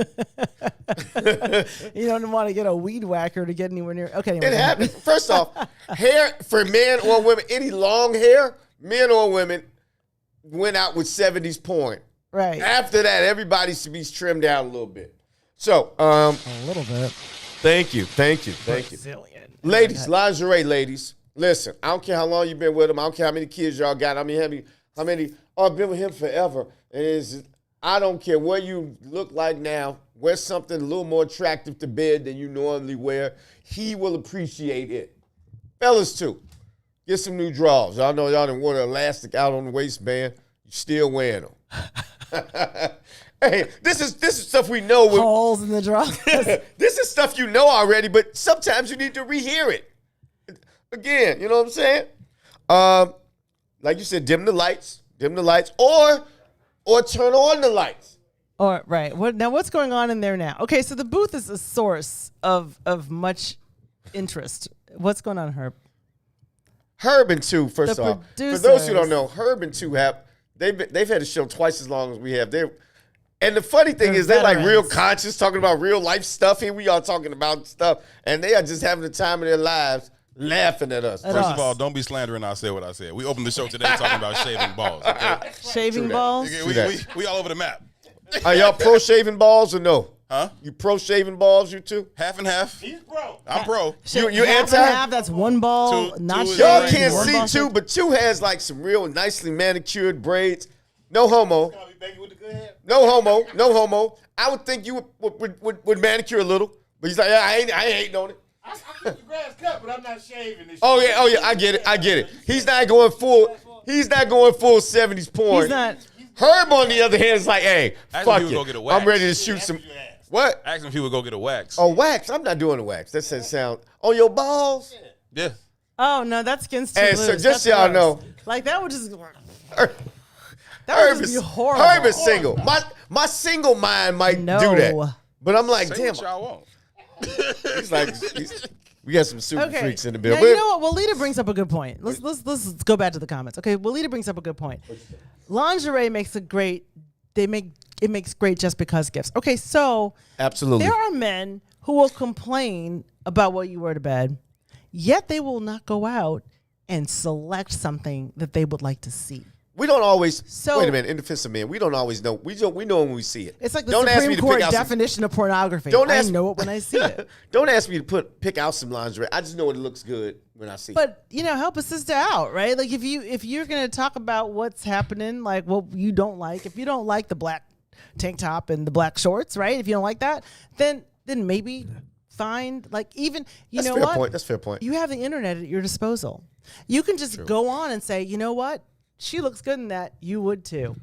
Speaker 3: You don't want to get a weed whacker to get anywhere near. Okay, anyway.
Speaker 2: It happens. First off, hair for men or women, any long hair, men or women, went out with 70s porn.
Speaker 3: Right.
Speaker 2: After that, everybody should be trimmed down a little bit. So,
Speaker 3: A little bit.
Speaker 2: thank you.
Speaker 3: Brazilian.
Speaker 2: Ladies, lingerie ladies, listen, I don't care how long you've been with him. I don't care how many kids y'all got. I mean, how many, I've been with him forever. I don't care what you look like now. Wear something a little more attractive to bed than you normally wear. He will appreciate it. Fellas, too, get some new drawers. Y'all know y'all done wore the elastic out on the waistband. You still wearing them. Hey, this is stuff we know.
Speaker 3: Holes in the drawers.
Speaker 2: This is stuff you know already, but sometimes you need to rehear it. Again, you know what I'm saying? Like you said, dim the lights, or turn on the lights.
Speaker 3: Or right. What's going on in there now? Okay, so the booth is a source of much interest. What's going on, Herb?
Speaker 2: Herb and Two, first
Speaker 3: The
Speaker 2: off, for
Speaker 3: producers.
Speaker 2: those who don't know, Herb and Two they've had a show twice as long as we have. And the funny thing is, they're like real
Speaker 3: veterans.
Speaker 2: conscious, talking about real life stuff. Here we are talking about stuff, and they are just having the time of their lives, laughing at us.
Speaker 4: First of all, don't be slandering. I said what I said. We opened the show today talking about shaving balls. Okay?
Speaker 3: Shaving balls?
Speaker 4: Okay, we all over the map.
Speaker 2: Are y'all pro shaving balls or no?
Speaker 4: Huh?
Speaker 2: You pro shaving balls, you two?
Speaker 4: Half and half.
Speaker 5: He's pro.
Speaker 4: I'm pro.
Speaker 2: You
Speaker 3: half
Speaker 2: anti?
Speaker 3: and half, that's one ball,
Speaker 4: Two-
Speaker 3: not
Speaker 4: two is
Speaker 3: shaving.
Speaker 2: Y'all
Speaker 4: Right.
Speaker 2: can't
Speaker 3: one
Speaker 2: see
Speaker 3: ball
Speaker 2: Two,
Speaker 3: shaving.
Speaker 2: but Two has like some real nicely manicured braids. No homo.
Speaker 5: Call me Becky with the good hair.
Speaker 2: No homo. No homo. I would think you would manicure a little, but he's like, yeah, I ain't hating on it.
Speaker 5: I keep the grass cut, but I'm not shaving this.
Speaker 2: Oh yeah, I get it. He's not going full 70s porn.
Speaker 3: He's not.
Speaker 2: Herb, on the other hand, is like, hey,
Speaker 4: Ask
Speaker 2: fuck
Speaker 4: him if he would go
Speaker 2: it.
Speaker 4: get a wax.
Speaker 2: I'm ready to shoot some. What?
Speaker 4: Ask him if he would go get a wax.
Speaker 2: Oh, wax. I'm not doing a wax. That doesn't sound. On your balls?
Speaker 4: Yeah.
Speaker 3: Oh, no, that skin's too
Speaker 2: Hey,
Speaker 3: loose.
Speaker 2: so just
Speaker 3: That's
Speaker 2: so y'all
Speaker 3: gross.
Speaker 2: know.
Speaker 3: Like, that would just...
Speaker 2: Herb
Speaker 3: That would
Speaker 2: is,
Speaker 3: just be horrible.
Speaker 2: Herb is single. My single mind might
Speaker 3: No.
Speaker 2: do that. But I'm like,
Speaker 4: Say
Speaker 2: damn.
Speaker 4: what y'all want.
Speaker 2: He's like, we got some super
Speaker 3: Okay.
Speaker 2: freaks in the
Speaker 3: Now,
Speaker 2: building.
Speaker 3: you know what? Walida brings up a good point. Let's go back to the comments. Okay, Walida brings up a good point. Lingerie makes it makes great just because gifts. Okay, so
Speaker 2: Absolutely.
Speaker 3: there are men who will complain about what you wear to bed, yet they will not go out and select something that they would like to see.
Speaker 2: We don't always.
Speaker 3: So-
Speaker 2: Wait a minute. In defense of men, we don't always know. We know when we see it.
Speaker 3: It's like the
Speaker 2: Don't ask me
Speaker 3: Supreme
Speaker 2: to
Speaker 3: Court
Speaker 2: pick out some-
Speaker 3: definition of pornography.
Speaker 2: Don't
Speaker 3: I
Speaker 2: ask-
Speaker 3: know it when I see it.
Speaker 2: Don't ask me to pick out some lingerie. I just know it looks good when I see it.
Speaker 3: But help a sister out, right? Like if you're gonna talk about what's happening, like what you don't like, if you don't like the black tank top and the black shorts, right? If you don't like that, then maybe find like even
Speaker 2: That's
Speaker 3: know
Speaker 2: fair
Speaker 3: what?
Speaker 2: point. That's fair point.
Speaker 3: You have the internet at your disposal. You can just go on and say, you know what? She looks good in that. You would too.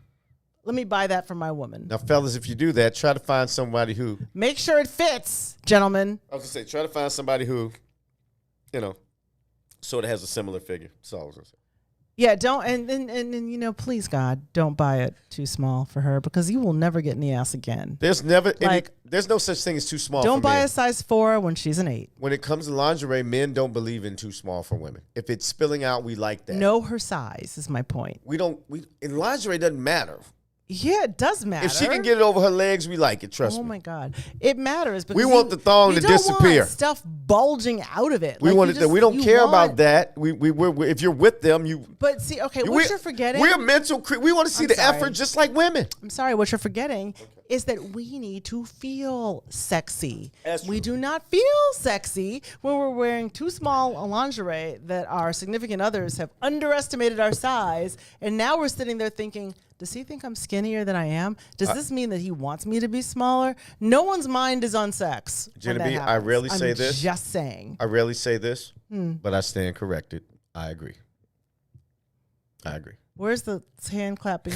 Speaker 3: Let me buy that for my woman.
Speaker 2: Now, fellas, if you do that, try to find somebody who.
Speaker 3: Make sure it fits, gentlemen.
Speaker 2: I was gonna say, try to find somebody who, sort of has a similar figure. That's all I was gonna say.
Speaker 3: Yeah, don't and please God, don't buy it too small for her because you will never get in the ass again.
Speaker 2: There's never
Speaker 3: Like-
Speaker 2: there's no such thing as too small.
Speaker 3: Don't
Speaker 2: for
Speaker 3: buy
Speaker 2: men.
Speaker 3: a size 4 when she's an 8.
Speaker 2: When it comes to lingerie, men don't believe in too small for women. If it's spilling out, we like that.
Speaker 3: Know her size is my point.
Speaker 2: We don't. In lingerie doesn't matter.
Speaker 3: Yeah, it does matter.
Speaker 2: If she can get it over her legs, we like it. Trust
Speaker 3: Oh
Speaker 2: me.
Speaker 3: my God, it matters because
Speaker 2: We want the thong
Speaker 3: you
Speaker 2: to
Speaker 3: don't
Speaker 2: disappear.
Speaker 3: Want stuff bulging out of it.
Speaker 2: We
Speaker 3: Like,
Speaker 2: want
Speaker 3: you
Speaker 2: it.
Speaker 3: just-
Speaker 2: We don't
Speaker 3: you
Speaker 2: care about
Speaker 3: want-
Speaker 2: that. We're if you're with them, you.
Speaker 3: But see, okay,
Speaker 2: we-
Speaker 3: what you're forgetting.
Speaker 2: We're mental. We want to see
Speaker 3: I'm
Speaker 2: the
Speaker 3: sorry.
Speaker 2: effort, just like women.
Speaker 3: I'm sorry, what you're forgetting is that we need to feel sexy.
Speaker 2: That's
Speaker 3: We
Speaker 2: true.
Speaker 3: do not feel sexy when we're wearing too small a lingerie that our significant others have underestimated our size. And now we're sitting there thinking, does he think I'm skinnier than I am? Does this mean that he wants me to be smaller? No one's mind is on sex. when
Speaker 2: Gina
Speaker 3: that
Speaker 2: B, I
Speaker 3: happens.
Speaker 2: rarely say
Speaker 3: I'm
Speaker 2: this.
Speaker 3: just saying.
Speaker 2: I rarely say this,
Speaker 3: Hmm.
Speaker 2: but I stand corrected. I agree.
Speaker 3: Where's the hand clapping?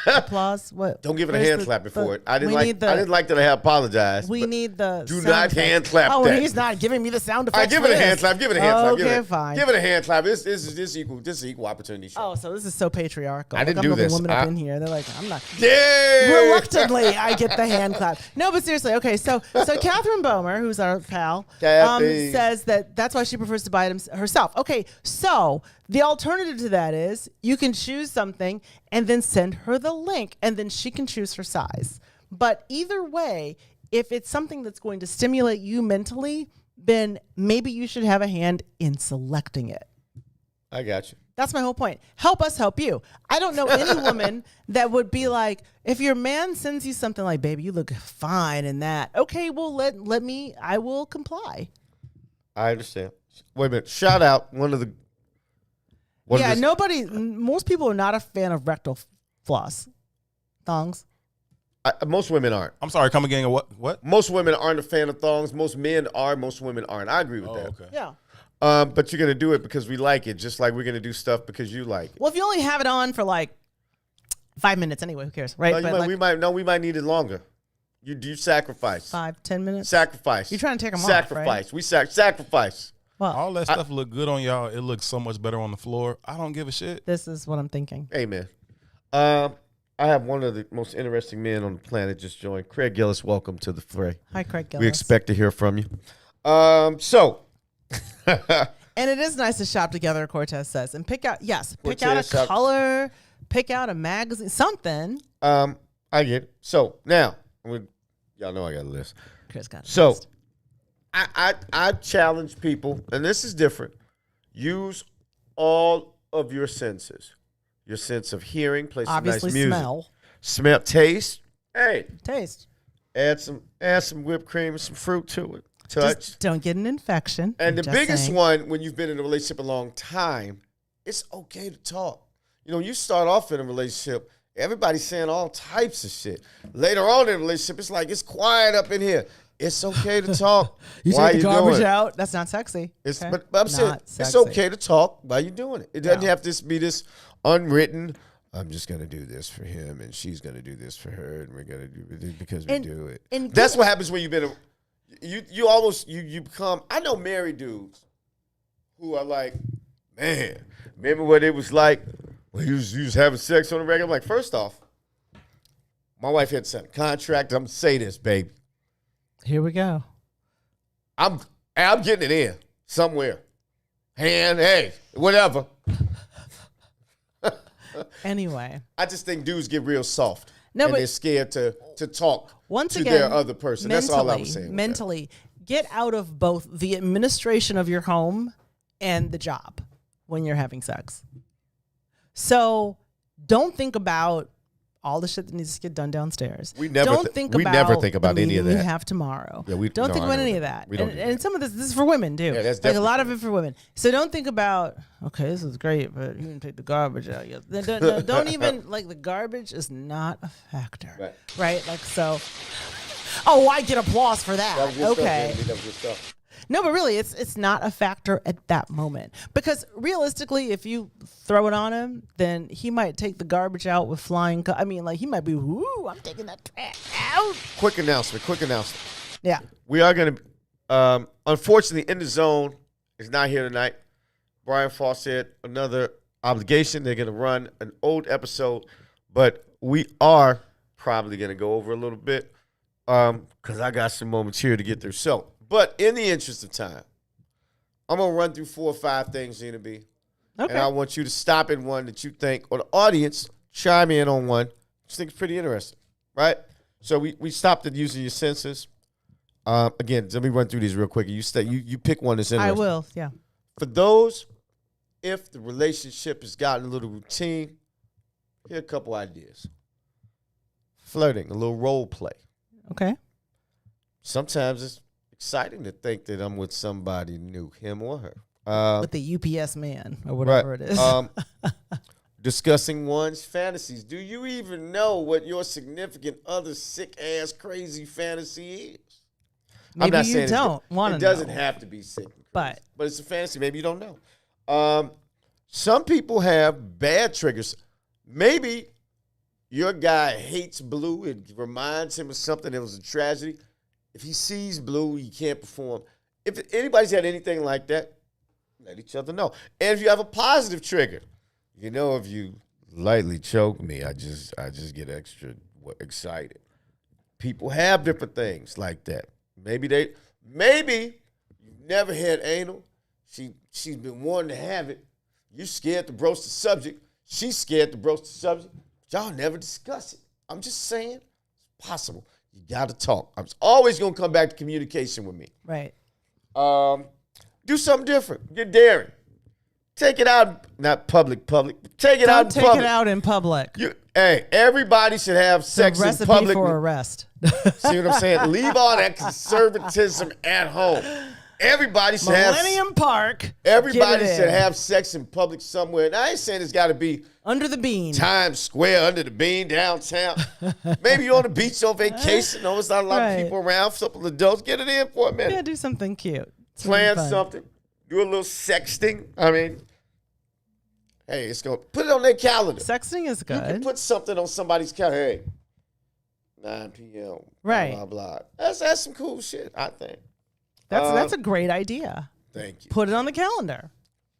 Speaker 3: The applause? What?
Speaker 2: Don't give it a
Speaker 3: Where's
Speaker 2: hand
Speaker 3: the-
Speaker 2: clapping
Speaker 3: the-
Speaker 2: for it. I didn't
Speaker 3: we
Speaker 2: like.
Speaker 3: need the-
Speaker 2: I didn't like that I had apologized.
Speaker 3: We
Speaker 2: but
Speaker 3: need the
Speaker 2: do
Speaker 3: sound
Speaker 2: not
Speaker 3: effect.
Speaker 2: hand clap
Speaker 3: Oh,
Speaker 2: that.
Speaker 3: he's not giving me the sound effects.
Speaker 2: All right, give
Speaker 3: for
Speaker 2: it a
Speaker 3: this.
Speaker 2: hand clap. Give it a hand clap.
Speaker 3: Okay, fine.
Speaker 2: Give it a hand clap. This is equal. This is an equal opportunity show.
Speaker 3: Oh, so this is so patriarchal.
Speaker 2: I didn't
Speaker 3: Look,
Speaker 2: do
Speaker 3: I'm the
Speaker 2: this.
Speaker 3: woman up in here. They're like, I'm not.
Speaker 2: Yeah.
Speaker 3: Reluctantly, I get the hand clap. No, but seriously, okay. So Catherine Bomer, who's our pal,
Speaker 2: Kathy.
Speaker 3: says that's why she prefers to buy it herself. Okay, so the alternative to that is you can choose something and then send her the link, and then she can choose her size. But either way, if it's something that's going to stimulate you mentally, then maybe you should have a hand in selecting it.
Speaker 2: I got you.
Speaker 3: That's my whole point. Help us help you. I don't know any woman that would be like, if your man sends you something like, baby, you look fine in that. Okay, well, let me, I will comply.
Speaker 2: I understand. Wait a minute. Shout out one of the.
Speaker 3: Most people are not a fan of rectal floss. Thongs.
Speaker 2: Most women aren't.
Speaker 4: I'm sorry. Come again. What?
Speaker 2: Most women aren't a fan of thongs. Most men are. Most women aren't. I agree with that.
Speaker 4: Okay.
Speaker 3: Yeah.
Speaker 2: But you're gonna do it because we like it, just like we're gonna do stuff because you like it.
Speaker 3: Well, if you only have it on for like 5 minutes anyway. Who cares, right?
Speaker 2: No, we might need it longer. You sacrifice.
Speaker 3: 5-10 minutes.
Speaker 2: Sacrifice.
Speaker 3: You're trying to take them
Speaker 2: sacrifice.
Speaker 3: off, right?
Speaker 2: We sacrifice.
Speaker 3: Well,
Speaker 4: All that stuff look good on y'all. It looks so much better on the floor. I don't give a shit.
Speaker 3: this is what I'm thinking.
Speaker 2: Amen. I have one of the most interesting men on the planet just joined. Craig Gillis, welcome to the fray.
Speaker 3: Hi, Craig Gillis.
Speaker 2: We expect to hear from you. So.
Speaker 3: And it is nice to shop together, Cortez says, and pick out
Speaker 2: Cortez
Speaker 3: a color, pick out a magazine, something.
Speaker 2: I get it. So now, y'all know I got a list.
Speaker 3: Chris got it.
Speaker 2: So I challenge people, and this is different. Use all of your senses. Your sense of hearing, play some
Speaker 3: Obviously,
Speaker 2: nice music.
Speaker 3: smell,
Speaker 2: taste. Hey,
Speaker 3: taste.
Speaker 2: add some whipped cream and some fruit to it. Touch.
Speaker 3: Just don't get an infection.
Speaker 2: And
Speaker 3: I'm
Speaker 2: the
Speaker 3: just
Speaker 2: biggest
Speaker 3: saying.
Speaker 2: one, when you've been in a relationship a long time, it's okay to talk. You know, you start off in a relationship, everybody's saying all types of shit. Later on in a relationship, it's like, it's quiet up in here. It's okay to talk.
Speaker 3: You
Speaker 2: while
Speaker 3: take the
Speaker 2: you're
Speaker 3: garbage
Speaker 2: doing it.
Speaker 3: out. That's not sexy.
Speaker 2: It's,
Speaker 3: okay?
Speaker 2: but I'm saying
Speaker 3: Not
Speaker 2: it's
Speaker 3: sexy.
Speaker 2: okay to talk while you're doing it. It doesn't
Speaker 3: No.
Speaker 2: have to be this unwritten, I'm just going to do this for him and she's going to do this for her and we're going to do it because we do it.
Speaker 3: and
Speaker 2: That's what happens when you've been you become, I know married dudes who are like, man, remember what it was like when you was having sex on the regular? I'm like, first off, my wife had to sign a contract. I'm going to say this, baby.
Speaker 3: Here we go.
Speaker 2: I'm getting it in somewhere. Hey, whatever.
Speaker 3: Anyway.
Speaker 2: I just think dudes get real soft.
Speaker 3: No,
Speaker 2: and
Speaker 3: but
Speaker 2: they're scared to talk
Speaker 3: once
Speaker 2: to
Speaker 3: again,
Speaker 2: their other person. That's all I'm saying.
Speaker 3: Mentally, get out of both the administration of your home and the job when you're having sex. So don't think about all the shit that needs to get done downstairs.
Speaker 2: We never
Speaker 3: don't think
Speaker 2: we
Speaker 3: about
Speaker 2: never think about
Speaker 3: the
Speaker 2: any of
Speaker 3: meeting
Speaker 2: that.
Speaker 3: we have tomorrow.
Speaker 2: Yeah, we
Speaker 3: don't
Speaker 2: no,
Speaker 3: think
Speaker 2: I
Speaker 3: about
Speaker 2: know
Speaker 3: any
Speaker 2: that.
Speaker 3: of that.
Speaker 2: We don't
Speaker 3: And,
Speaker 2: do
Speaker 3: and
Speaker 2: that.
Speaker 3: some of this is for women too.
Speaker 2: Yeah, that's
Speaker 3: like a
Speaker 2: definitely
Speaker 3: lot of
Speaker 2: true.
Speaker 3: it for women. So don't think about, okay, this is great, but you didn't take the garbage out yet. Don't even, like, the garbage is not a factor. Right? Like, so, oh, I get applause for that. Okay. No, but really, it's not a factor at that moment. Because realistically, if you throw it on him, then he might take the garbage out with flying. He might be, woo, I'm taking that trash out.
Speaker 2: Quick announcement.
Speaker 3: Yeah.
Speaker 2: We are going to, unfortunately, In the Zone is not here tonight. Brian Fawcett, another obligation. They're going to run an old episode, but we are probably going to go over a little bit because I got some moments here to get through. So, but in the interest of time, I'm going to run through 4 or 5 things, Gina B.
Speaker 3: Okay.
Speaker 2: And I want you to stop in one that you think, or the audience, chime in on one. I think it's pretty interesting, right? So we stopped at using your senses. Again, let me run through these real quick. You pick one that's interesting.
Speaker 3: I will, yeah.
Speaker 2: For those, if the relationship has gotten a little routine, here are a couple ideas. Flirting, a little role play.
Speaker 3: Okay.
Speaker 2: Sometimes it's exciting to think that I'm with somebody new, him or her.
Speaker 3: With the UPS man or whatever it is.
Speaker 2: Discussing one's fantasies. Do you even know what your significant other's sick-ass crazy fantasy is? I'm
Speaker 3: Maybe
Speaker 2: not
Speaker 3: you
Speaker 2: saying
Speaker 3: don't want to
Speaker 2: It
Speaker 3: know.
Speaker 2: doesn't have to be sick and crazy,
Speaker 3: But
Speaker 2: it's a fantasy. Maybe you don't know. Some people have bad triggers. Maybe your guy hates blue. It reminds him of something that was a tragedy. If he sees blue, he can't perform. If anybody's had anything like that, let each other know. And if you have a positive trigger, if you lightly choke me, I just get extra excited. People have different things like that. Maybe you've never had anal. She's been wanting to have it. You scared to broach the subject. She's scared to broach the subject. Y'all never discuss it. I'm just saying, it's possible. You got to talk. I'm always going to come back to communication with me.
Speaker 3: right.
Speaker 2: Do something different. Get daring. Take it out, not public. Take it out in
Speaker 3: Don't take
Speaker 2: public.
Speaker 3: it out in public.
Speaker 2: Everybody should have sex
Speaker 3: the
Speaker 2: in
Speaker 3: recipe
Speaker 2: public.
Speaker 3: for arrest.
Speaker 2: See what I'm saying? Leave all that conservatism at home. Everybody should
Speaker 3: Millennium Park.
Speaker 2: Everybody
Speaker 3: get it
Speaker 2: should
Speaker 3: in.
Speaker 2: have sex in public somewhere. And I ain't saying it's got to be
Speaker 3: Under the bean.
Speaker 2: Times Square, under the bean, downtown. Maybe you're on the beach on vacation. No, there's not a lot
Speaker 3: Right.
Speaker 2: of people around. A couple of adults. Get it in for a minute.
Speaker 3: Yeah, do something cute. It's really
Speaker 2: Plan
Speaker 3: fun.
Speaker 2: something. Do a little sexting. I mean, Hey, it's going to put it on their calendar.
Speaker 3: Sexting is
Speaker 2: You can
Speaker 3: good.
Speaker 2: put something on somebody's calendar. Hey, 9 p.m.
Speaker 3: Right.
Speaker 2: Blah, blah, blah. That's some cool shit, I think.
Speaker 3: That's a great idea.
Speaker 2: Thank you.
Speaker 3: Put it on the calendar.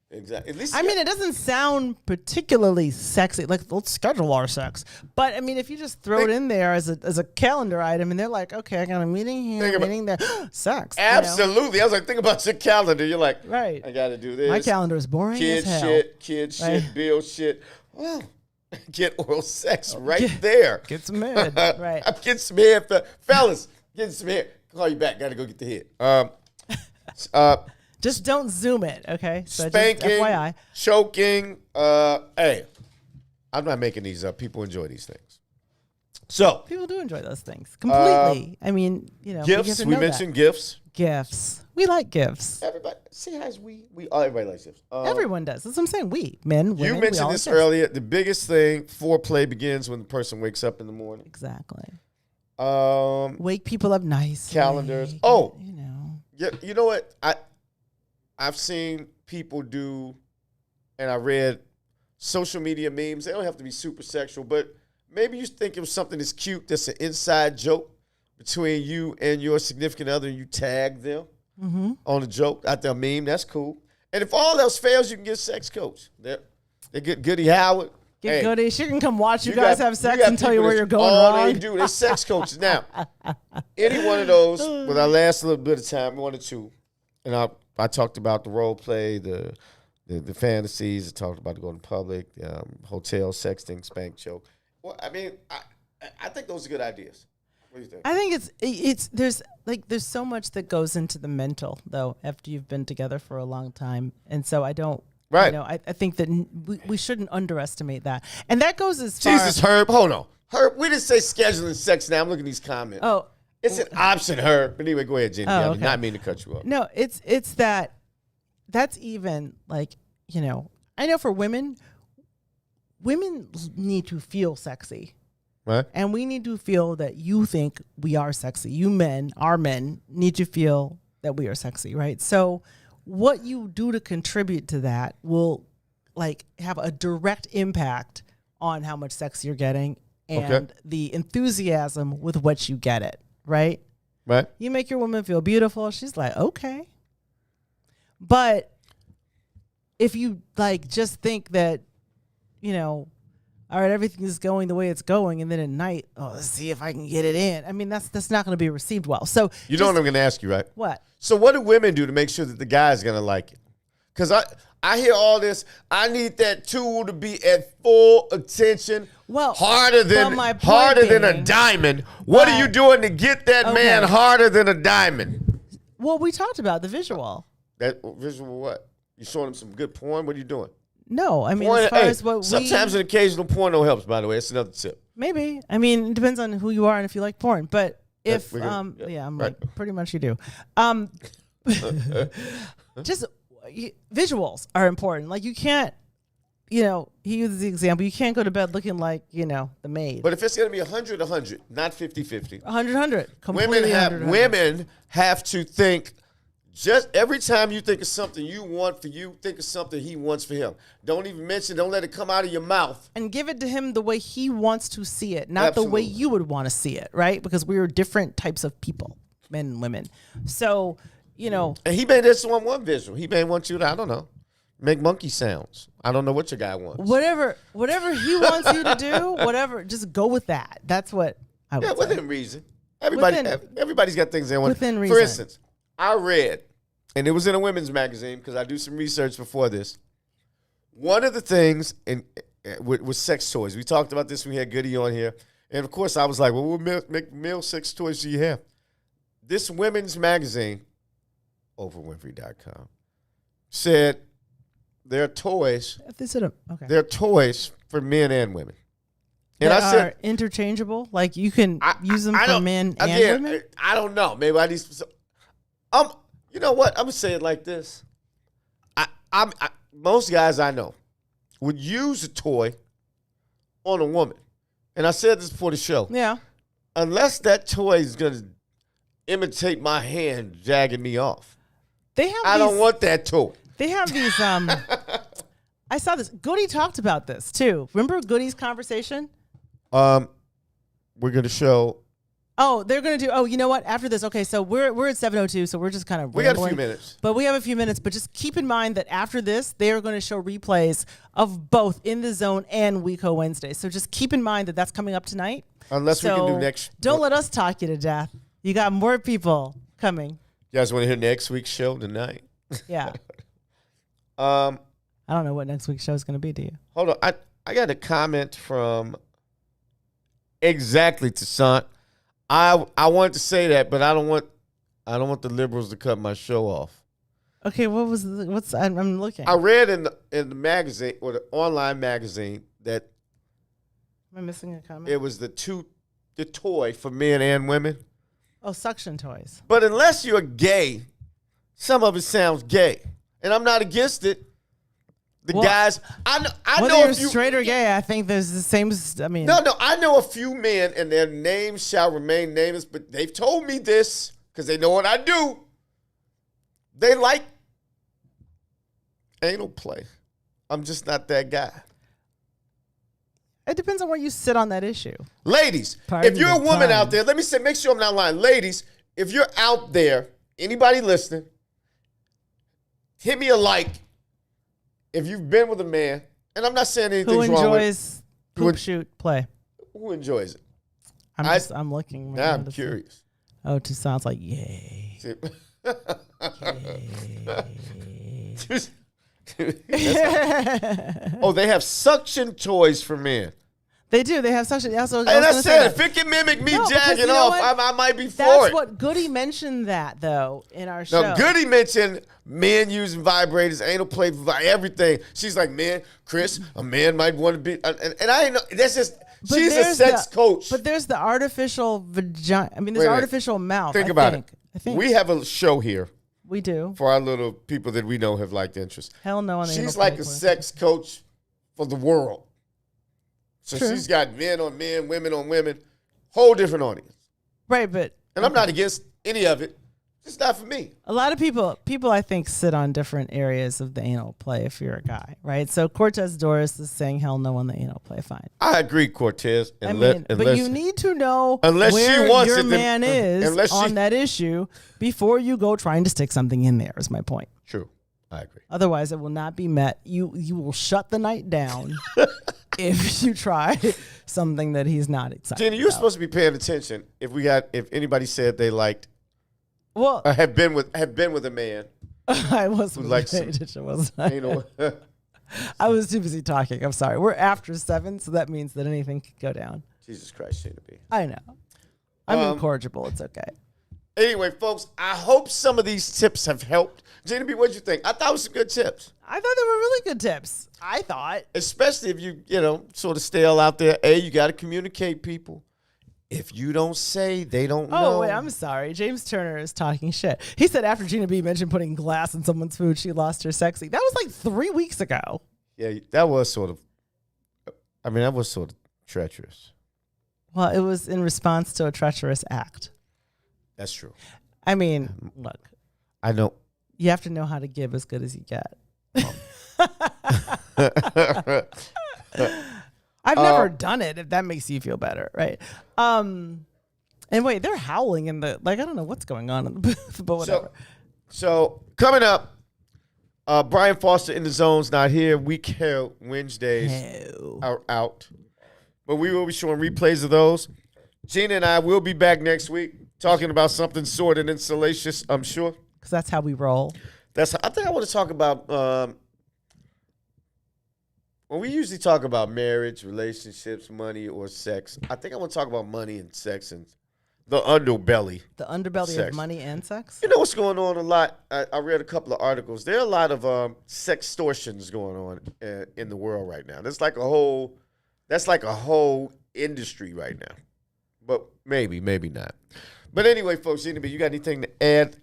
Speaker 2: Exactly. At least
Speaker 3: I mean, it doesn't sound particularly sexy. Like, let's schedule our sex. But I mean, if you just throw it in there as a calendar item, and they're like, okay, I got a meeting here, a meeting there, sex.
Speaker 2: Absolutely. I was like, think about your calendar. You're like,
Speaker 3: Right.
Speaker 2: I got to do this.
Speaker 3: My calendar is boring
Speaker 2: Kid
Speaker 3: as hell.
Speaker 2: shit,
Speaker 3: Right.
Speaker 2: bill shit. Well, get oral sex right there.
Speaker 3: Get some head. Right.
Speaker 2: I'm getting some head. Fellas, getting some head. Call you back. Got to go get the head.
Speaker 3: Just don't zoom it, okay? So just
Speaker 2: Spanking,
Speaker 3: FYI.
Speaker 2: choking. Hey, I'm not making these up. People enjoy these things. So,
Speaker 3: People do enjoy those things completely. I mean, you know, you have
Speaker 2: gifts.
Speaker 3: to
Speaker 2: We
Speaker 3: know that.
Speaker 2: mentioned gifts.
Speaker 3: Gifts. We like gifts.
Speaker 2: Everybody, see how everybody likes gifts.
Speaker 3: Everyone does. That's what I'm saying. We, men, women,
Speaker 2: You
Speaker 3: we
Speaker 2: mentioned
Speaker 3: all
Speaker 2: this
Speaker 3: like gifts.
Speaker 2: earlier. The biggest thing, foreplay begins when the person wakes up in the morning.
Speaker 3: Exactly.
Speaker 2: Wake
Speaker 3: Wake people up nice.
Speaker 2: calendars. Oh,
Speaker 3: You know.
Speaker 2: yeah. You know what? I've seen people do, and I read social media memes. They don't have to be super sexual, but maybe you think of something that's cute, that's an inside joke between you and your significant other, and you tag them on a joke out there, meme. That's cool. And if all else fails, you can get a sex coach. They get Goody Howard.
Speaker 3: Get
Speaker 2: Hey,
Speaker 3: Goody. She can come watch you guys have sex
Speaker 2: got
Speaker 3: and tell you
Speaker 2: people
Speaker 3: where
Speaker 2: that's
Speaker 3: you're going
Speaker 2: all
Speaker 3: wrong.
Speaker 2: they do, they're sex coaches. Now, any one of those, with our last little bit of time, one or two, and I talked about the role play, the fantasies. I talked about the going to public, hotel, sexting, spank, choke. Well, I mean, I think those are good ideas. What do you think?
Speaker 3: I think it's there's so much that goes into the mental though after you've been together for a long time, and so I don't.
Speaker 2: Right.
Speaker 3: You know, I think that we shouldn't underestimate that, and that goes as far.
Speaker 2: Jesus, Herb, hold on. Herb, we didn't say scheduling sex now. I'm looking at these comments.
Speaker 3: Oh.
Speaker 2: It's an option, Herb. But anyway, go ahead, Jenny. I did
Speaker 3: okay.
Speaker 2: not mean to cut you off.
Speaker 3: No, it's that's even like, you know, I know for women need to feel sexy.
Speaker 2: Right?
Speaker 3: And we need to feel that you think we are sexy. You men, our men, need to feel that we are sexy, right? So what you do to contribute to that will like have a direct impact on how much sex you're getting and the enthusiasm with which you get it, right?
Speaker 2: Right?
Speaker 3: You make your woman feel beautiful. She's like, okay. But if you like just think that, you know, all right, everything is going the way it's going, and then at night, oh, let's see if I can get it in. I mean, that's not going to be received well. So
Speaker 2: You know what I'm going to ask you, right?
Speaker 3: What?
Speaker 2: So what do women do to make sure that the guy's going to like it? Because I hear all this, I need that tool to be at full attention,
Speaker 3: Well,
Speaker 2: harder
Speaker 3: but my point
Speaker 2: than a
Speaker 3: being-
Speaker 2: diamond. What are you doing to get that man
Speaker 3: Okay.
Speaker 2: harder than a diamond?
Speaker 3: Well, we talked about the visual.
Speaker 2: That visual what? You showing him some good porn? What are you doing?
Speaker 3: No, I mean,
Speaker 2: Porn,
Speaker 3: as far
Speaker 2: hey,
Speaker 3: as what
Speaker 2: sometimes an occasional porno helps, by the way. That's another tip.
Speaker 3: maybe. I mean, it depends on who you are and if you like porn. But if,
Speaker 2: we're gonna-
Speaker 3: I'm
Speaker 2: right.
Speaker 3: like, pretty much you do. Just visuals are important. Like you can't, you know, he uses the example, you can't go to bed looking like, you know, the maid.
Speaker 2: But if it's going to be 100, not 50-50.
Speaker 3: 100, completely 100.
Speaker 2: Women have to think, just every time you think of something you want for you, think of something he wants for him. Don't let it come out of your mouth.
Speaker 3: And give it to him the way he wants to see it, not the way
Speaker 2: Absolutely.
Speaker 3: you would want to see it, right? Because we are different types of people, men and women. So, you know,
Speaker 2: And he may just want one visual. He may want you to, I don't know, make monkey sounds. I don't know what your guy wants.
Speaker 3: whatever he wants you to do, whatever, just go with that. That's what I would
Speaker 2: Yeah,
Speaker 3: say.
Speaker 2: within reason. Everybody's got things they want.
Speaker 3: Within
Speaker 2: For
Speaker 3: reason.
Speaker 2: instance, I read, and it was in a women's magazine because I do some research before this. One of the things with sex toys, we talked about this when we had Goody on here, and of course I was like, well, what male sex toys do you have? This women's magazine, Oprahwinfrey.com, said there are toys.
Speaker 3: Okay.
Speaker 2: There are toys for men and women. And
Speaker 3: That
Speaker 2: I said,
Speaker 3: are interchangeable. Like you can use them for
Speaker 2: don't-
Speaker 3: men and
Speaker 2: again,
Speaker 3: women.
Speaker 2: I don't know. Maybe I need some. You know what? I'm gonna say it like this. Most guys I know would use a toy on a woman, and I said this before the show.
Speaker 3: Yeah.
Speaker 2: Unless that toy is gonna imitate my hand jagging me off,
Speaker 3: They have.
Speaker 2: I don't want that toy.
Speaker 3: They have these I saw this. Goody talked about this too. Remember Goody's conversation?
Speaker 2: We're gonna show.
Speaker 3: Oh, they're gonna do. Oh, you know what? After this, okay. So we're at 7:02. So we're just kind of.
Speaker 2: We got a few
Speaker 3: rambling.
Speaker 2: minutes.
Speaker 3: But we have a few minutes. But just keep in mind that after this, they are going to show replays of both In the Zone and WeCo Wednesday. So just keep in mind that that's coming up tonight.
Speaker 2: Unless we can do next.
Speaker 3: Don't let us talk you to death. You got more people coming.
Speaker 2: You guys want to hear next week's show tonight?
Speaker 3: Yeah.
Speaker 2: I
Speaker 3: don't know what next week's show is going to be. Do you?
Speaker 2: Hold on. I got a comment from exactly Toussaint. I wanted to say that, but I don't want the liberals to cut my show off.
Speaker 3: Okay, I'm looking.
Speaker 2: I read in the magazine or the online magazine that
Speaker 3: Am I missing a comment?
Speaker 2: it was the toy for men and women.
Speaker 3: Oh, suction toys.
Speaker 2: But unless you're gay, some of it sounds gay, and I'm not against it. Guys, I
Speaker 3: whether
Speaker 2: know
Speaker 3: you're
Speaker 2: if you
Speaker 3: straight or gay, I think there's the same. I mean,
Speaker 2: no, I know a few men, and their names shall remain nameless, but they've told me this because they know what I do. They like anal play. I'm just not that guy.
Speaker 3: It depends on where you sit on that issue.
Speaker 2: Ladies,
Speaker 3: Pardon
Speaker 2: if you're a
Speaker 3: the
Speaker 2: woman
Speaker 3: pun.
Speaker 2: out there, let me say, make sure I'm not lying. Ladies, if you're out there, anybody listening, hit me a like. If you've been with a man, and I'm not saying anything's
Speaker 3: Who
Speaker 2: wrong with
Speaker 3: enjoys poop shoot play?
Speaker 2: who enjoys it.
Speaker 3: I'm looking.
Speaker 2: Now I'm
Speaker 3: to see.
Speaker 2: curious.
Speaker 3: Oh, to sounds like yay.
Speaker 2: See- Oh, they have suction toys for men.
Speaker 3: They do. They have suction. Also,
Speaker 2: And I said, if it can mimic me
Speaker 3: No, because
Speaker 2: jacking
Speaker 3: you know
Speaker 2: off,
Speaker 3: what?
Speaker 2: I might be for
Speaker 3: That's
Speaker 2: it.
Speaker 3: what Goody mentioned that though in our show.
Speaker 2: Now, Goody mentioned men using vibrators, anal play, everything. She's like, man, Kris, a man might want to be, and I ain't know. That's just.
Speaker 3: But
Speaker 2: She's a
Speaker 3: there's
Speaker 2: sex coach.
Speaker 3: But there's the artificial vagina. I mean, there's
Speaker 2: Wait a minute.
Speaker 3: artificial mouth.
Speaker 2: Think
Speaker 3: I
Speaker 2: about
Speaker 3: think.
Speaker 2: it.
Speaker 3: I think
Speaker 2: We have a show here
Speaker 3: we do.
Speaker 2: for our little people that we know have liked interest.
Speaker 3: Hell no. On the
Speaker 2: She's
Speaker 3: anal
Speaker 2: like
Speaker 3: play
Speaker 2: a
Speaker 3: question.
Speaker 2: sex coach for the world. So
Speaker 3: True.
Speaker 2: she's got men on men, women on women, whole different audience.
Speaker 3: Right, but
Speaker 2: And I'm not against any of it. It's not for me.
Speaker 3: a lot of people I think sit on different areas of the anal play if you're a guy, right? So Cortez Doris is saying hell no on the anal play. Fine.
Speaker 2: I agree, Cortez.
Speaker 3: I mean, but you need to know
Speaker 2: unless she
Speaker 3: where
Speaker 2: wants
Speaker 3: your
Speaker 2: it, then-
Speaker 3: man is
Speaker 2: unless she-
Speaker 3: on that issue before you go trying to stick something in there. Is my point.
Speaker 2: True. I agree.
Speaker 3: Otherwise, it will not be met. You will shut the night down if you try something that he's not excited.
Speaker 2: Gina, you're
Speaker 3: about.
Speaker 2: supposed to be paying attention if anybody said they liked
Speaker 3: Well,
Speaker 2: or have been with a man.
Speaker 3: I wasn't
Speaker 2: likes
Speaker 3: paying
Speaker 2: some-
Speaker 3: attention, was I?
Speaker 2: You know,
Speaker 3: I was too busy talking. I'm sorry. We're after 7, so that means that anything could go down.
Speaker 2: Jesus Christ, Gina B.
Speaker 3: I know. I'm incorrigible. It's okay.
Speaker 2: Anyway, folks, I hope some of these tips have helped. Gina B, what'd you think? I thought it was some good tips.
Speaker 3: I thought they were really good tips. I thought.
Speaker 2: Especially if you sort of stale out there. You got to communicate, people. If you don't say, they don't know.
Speaker 3: Oh, wait, I'm sorry. James Turner is talking shit. He said after Gina B mentioned putting glass in someone's food, she lost her sexy. That was like 3 weeks ago.
Speaker 2: Yeah, that was sort of treacherous.
Speaker 3: Well, it was in response to a treacherous act.
Speaker 2: That's true.
Speaker 3: I mean, look,
Speaker 2: I know.
Speaker 3: you have to know how to give as good as you get. I've never done it, if that makes you feel better, right? And wait, they're howling in the, I don't know what's going on in the booth, but whatever.
Speaker 2: So coming up, Brian Foster in the Zone's not here. Week Hell Wednesdays are out. But we will be showing replays of those. Gina and I will be back next week talking about something sordid and salacious, I'm sure.
Speaker 3: Because that's how we roll.
Speaker 2: I think I want to talk about, well, we usually talk about marriage, relationships, money, or sex. I think I want to talk about money and sex and the underbelly.
Speaker 3: The underbelly
Speaker 2: Sex.
Speaker 3: of money and sex?
Speaker 2: You know what's going on a lot? I read a couple of articles. There are a lot of sextortions going on in the world right now. That's like a whole industry right now. But maybe not. But anyway, folks, Gina B, you got anything to add?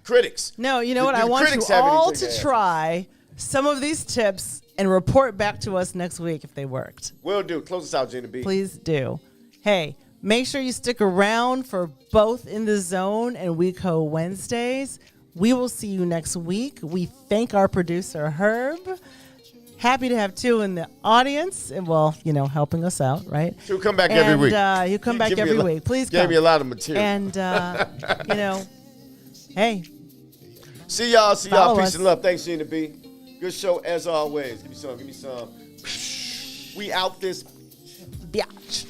Speaker 2: Critics.
Speaker 3: No, you know
Speaker 2: Do
Speaker 3: what? I
Speaker 2: the
Speaker 3: want you
Speaker 2: critics have
Speaker 3: all
Speaker 2: anything
Speaker 3: to
Speaker 2: to add?
Speaker 3: try some of these tips and report back to us next week if they worked.
Speaker 2: Will do. Close us out, Gina B.
Speaker 3: Please do. Hey, make sure you stick around for both In the Zone and WeCo Wednesdays. We will see you next week. We thank our producer, Herb. Happy to have two in the audience, and helping us out, right?
Speaker 2: She'll come back every week.
Speaker 3: You come back
Speaker 2: Give me
Speaker 3: every
Speaker 2: a lot-
Speaker 3: week. Please
Speaker 2: Gave
Speaker 3: come.
Speaker 2: me a lot of material.
Speaker 3: And hey,
Speaker 2: See y'all.
Speaker 3: Follow
Speaker 2: Peace
Speaker 3: us.
Speaker 2: and love. Thanks, Gina B. Good show as always. Give me some. We out this
Speaker 3: biatch.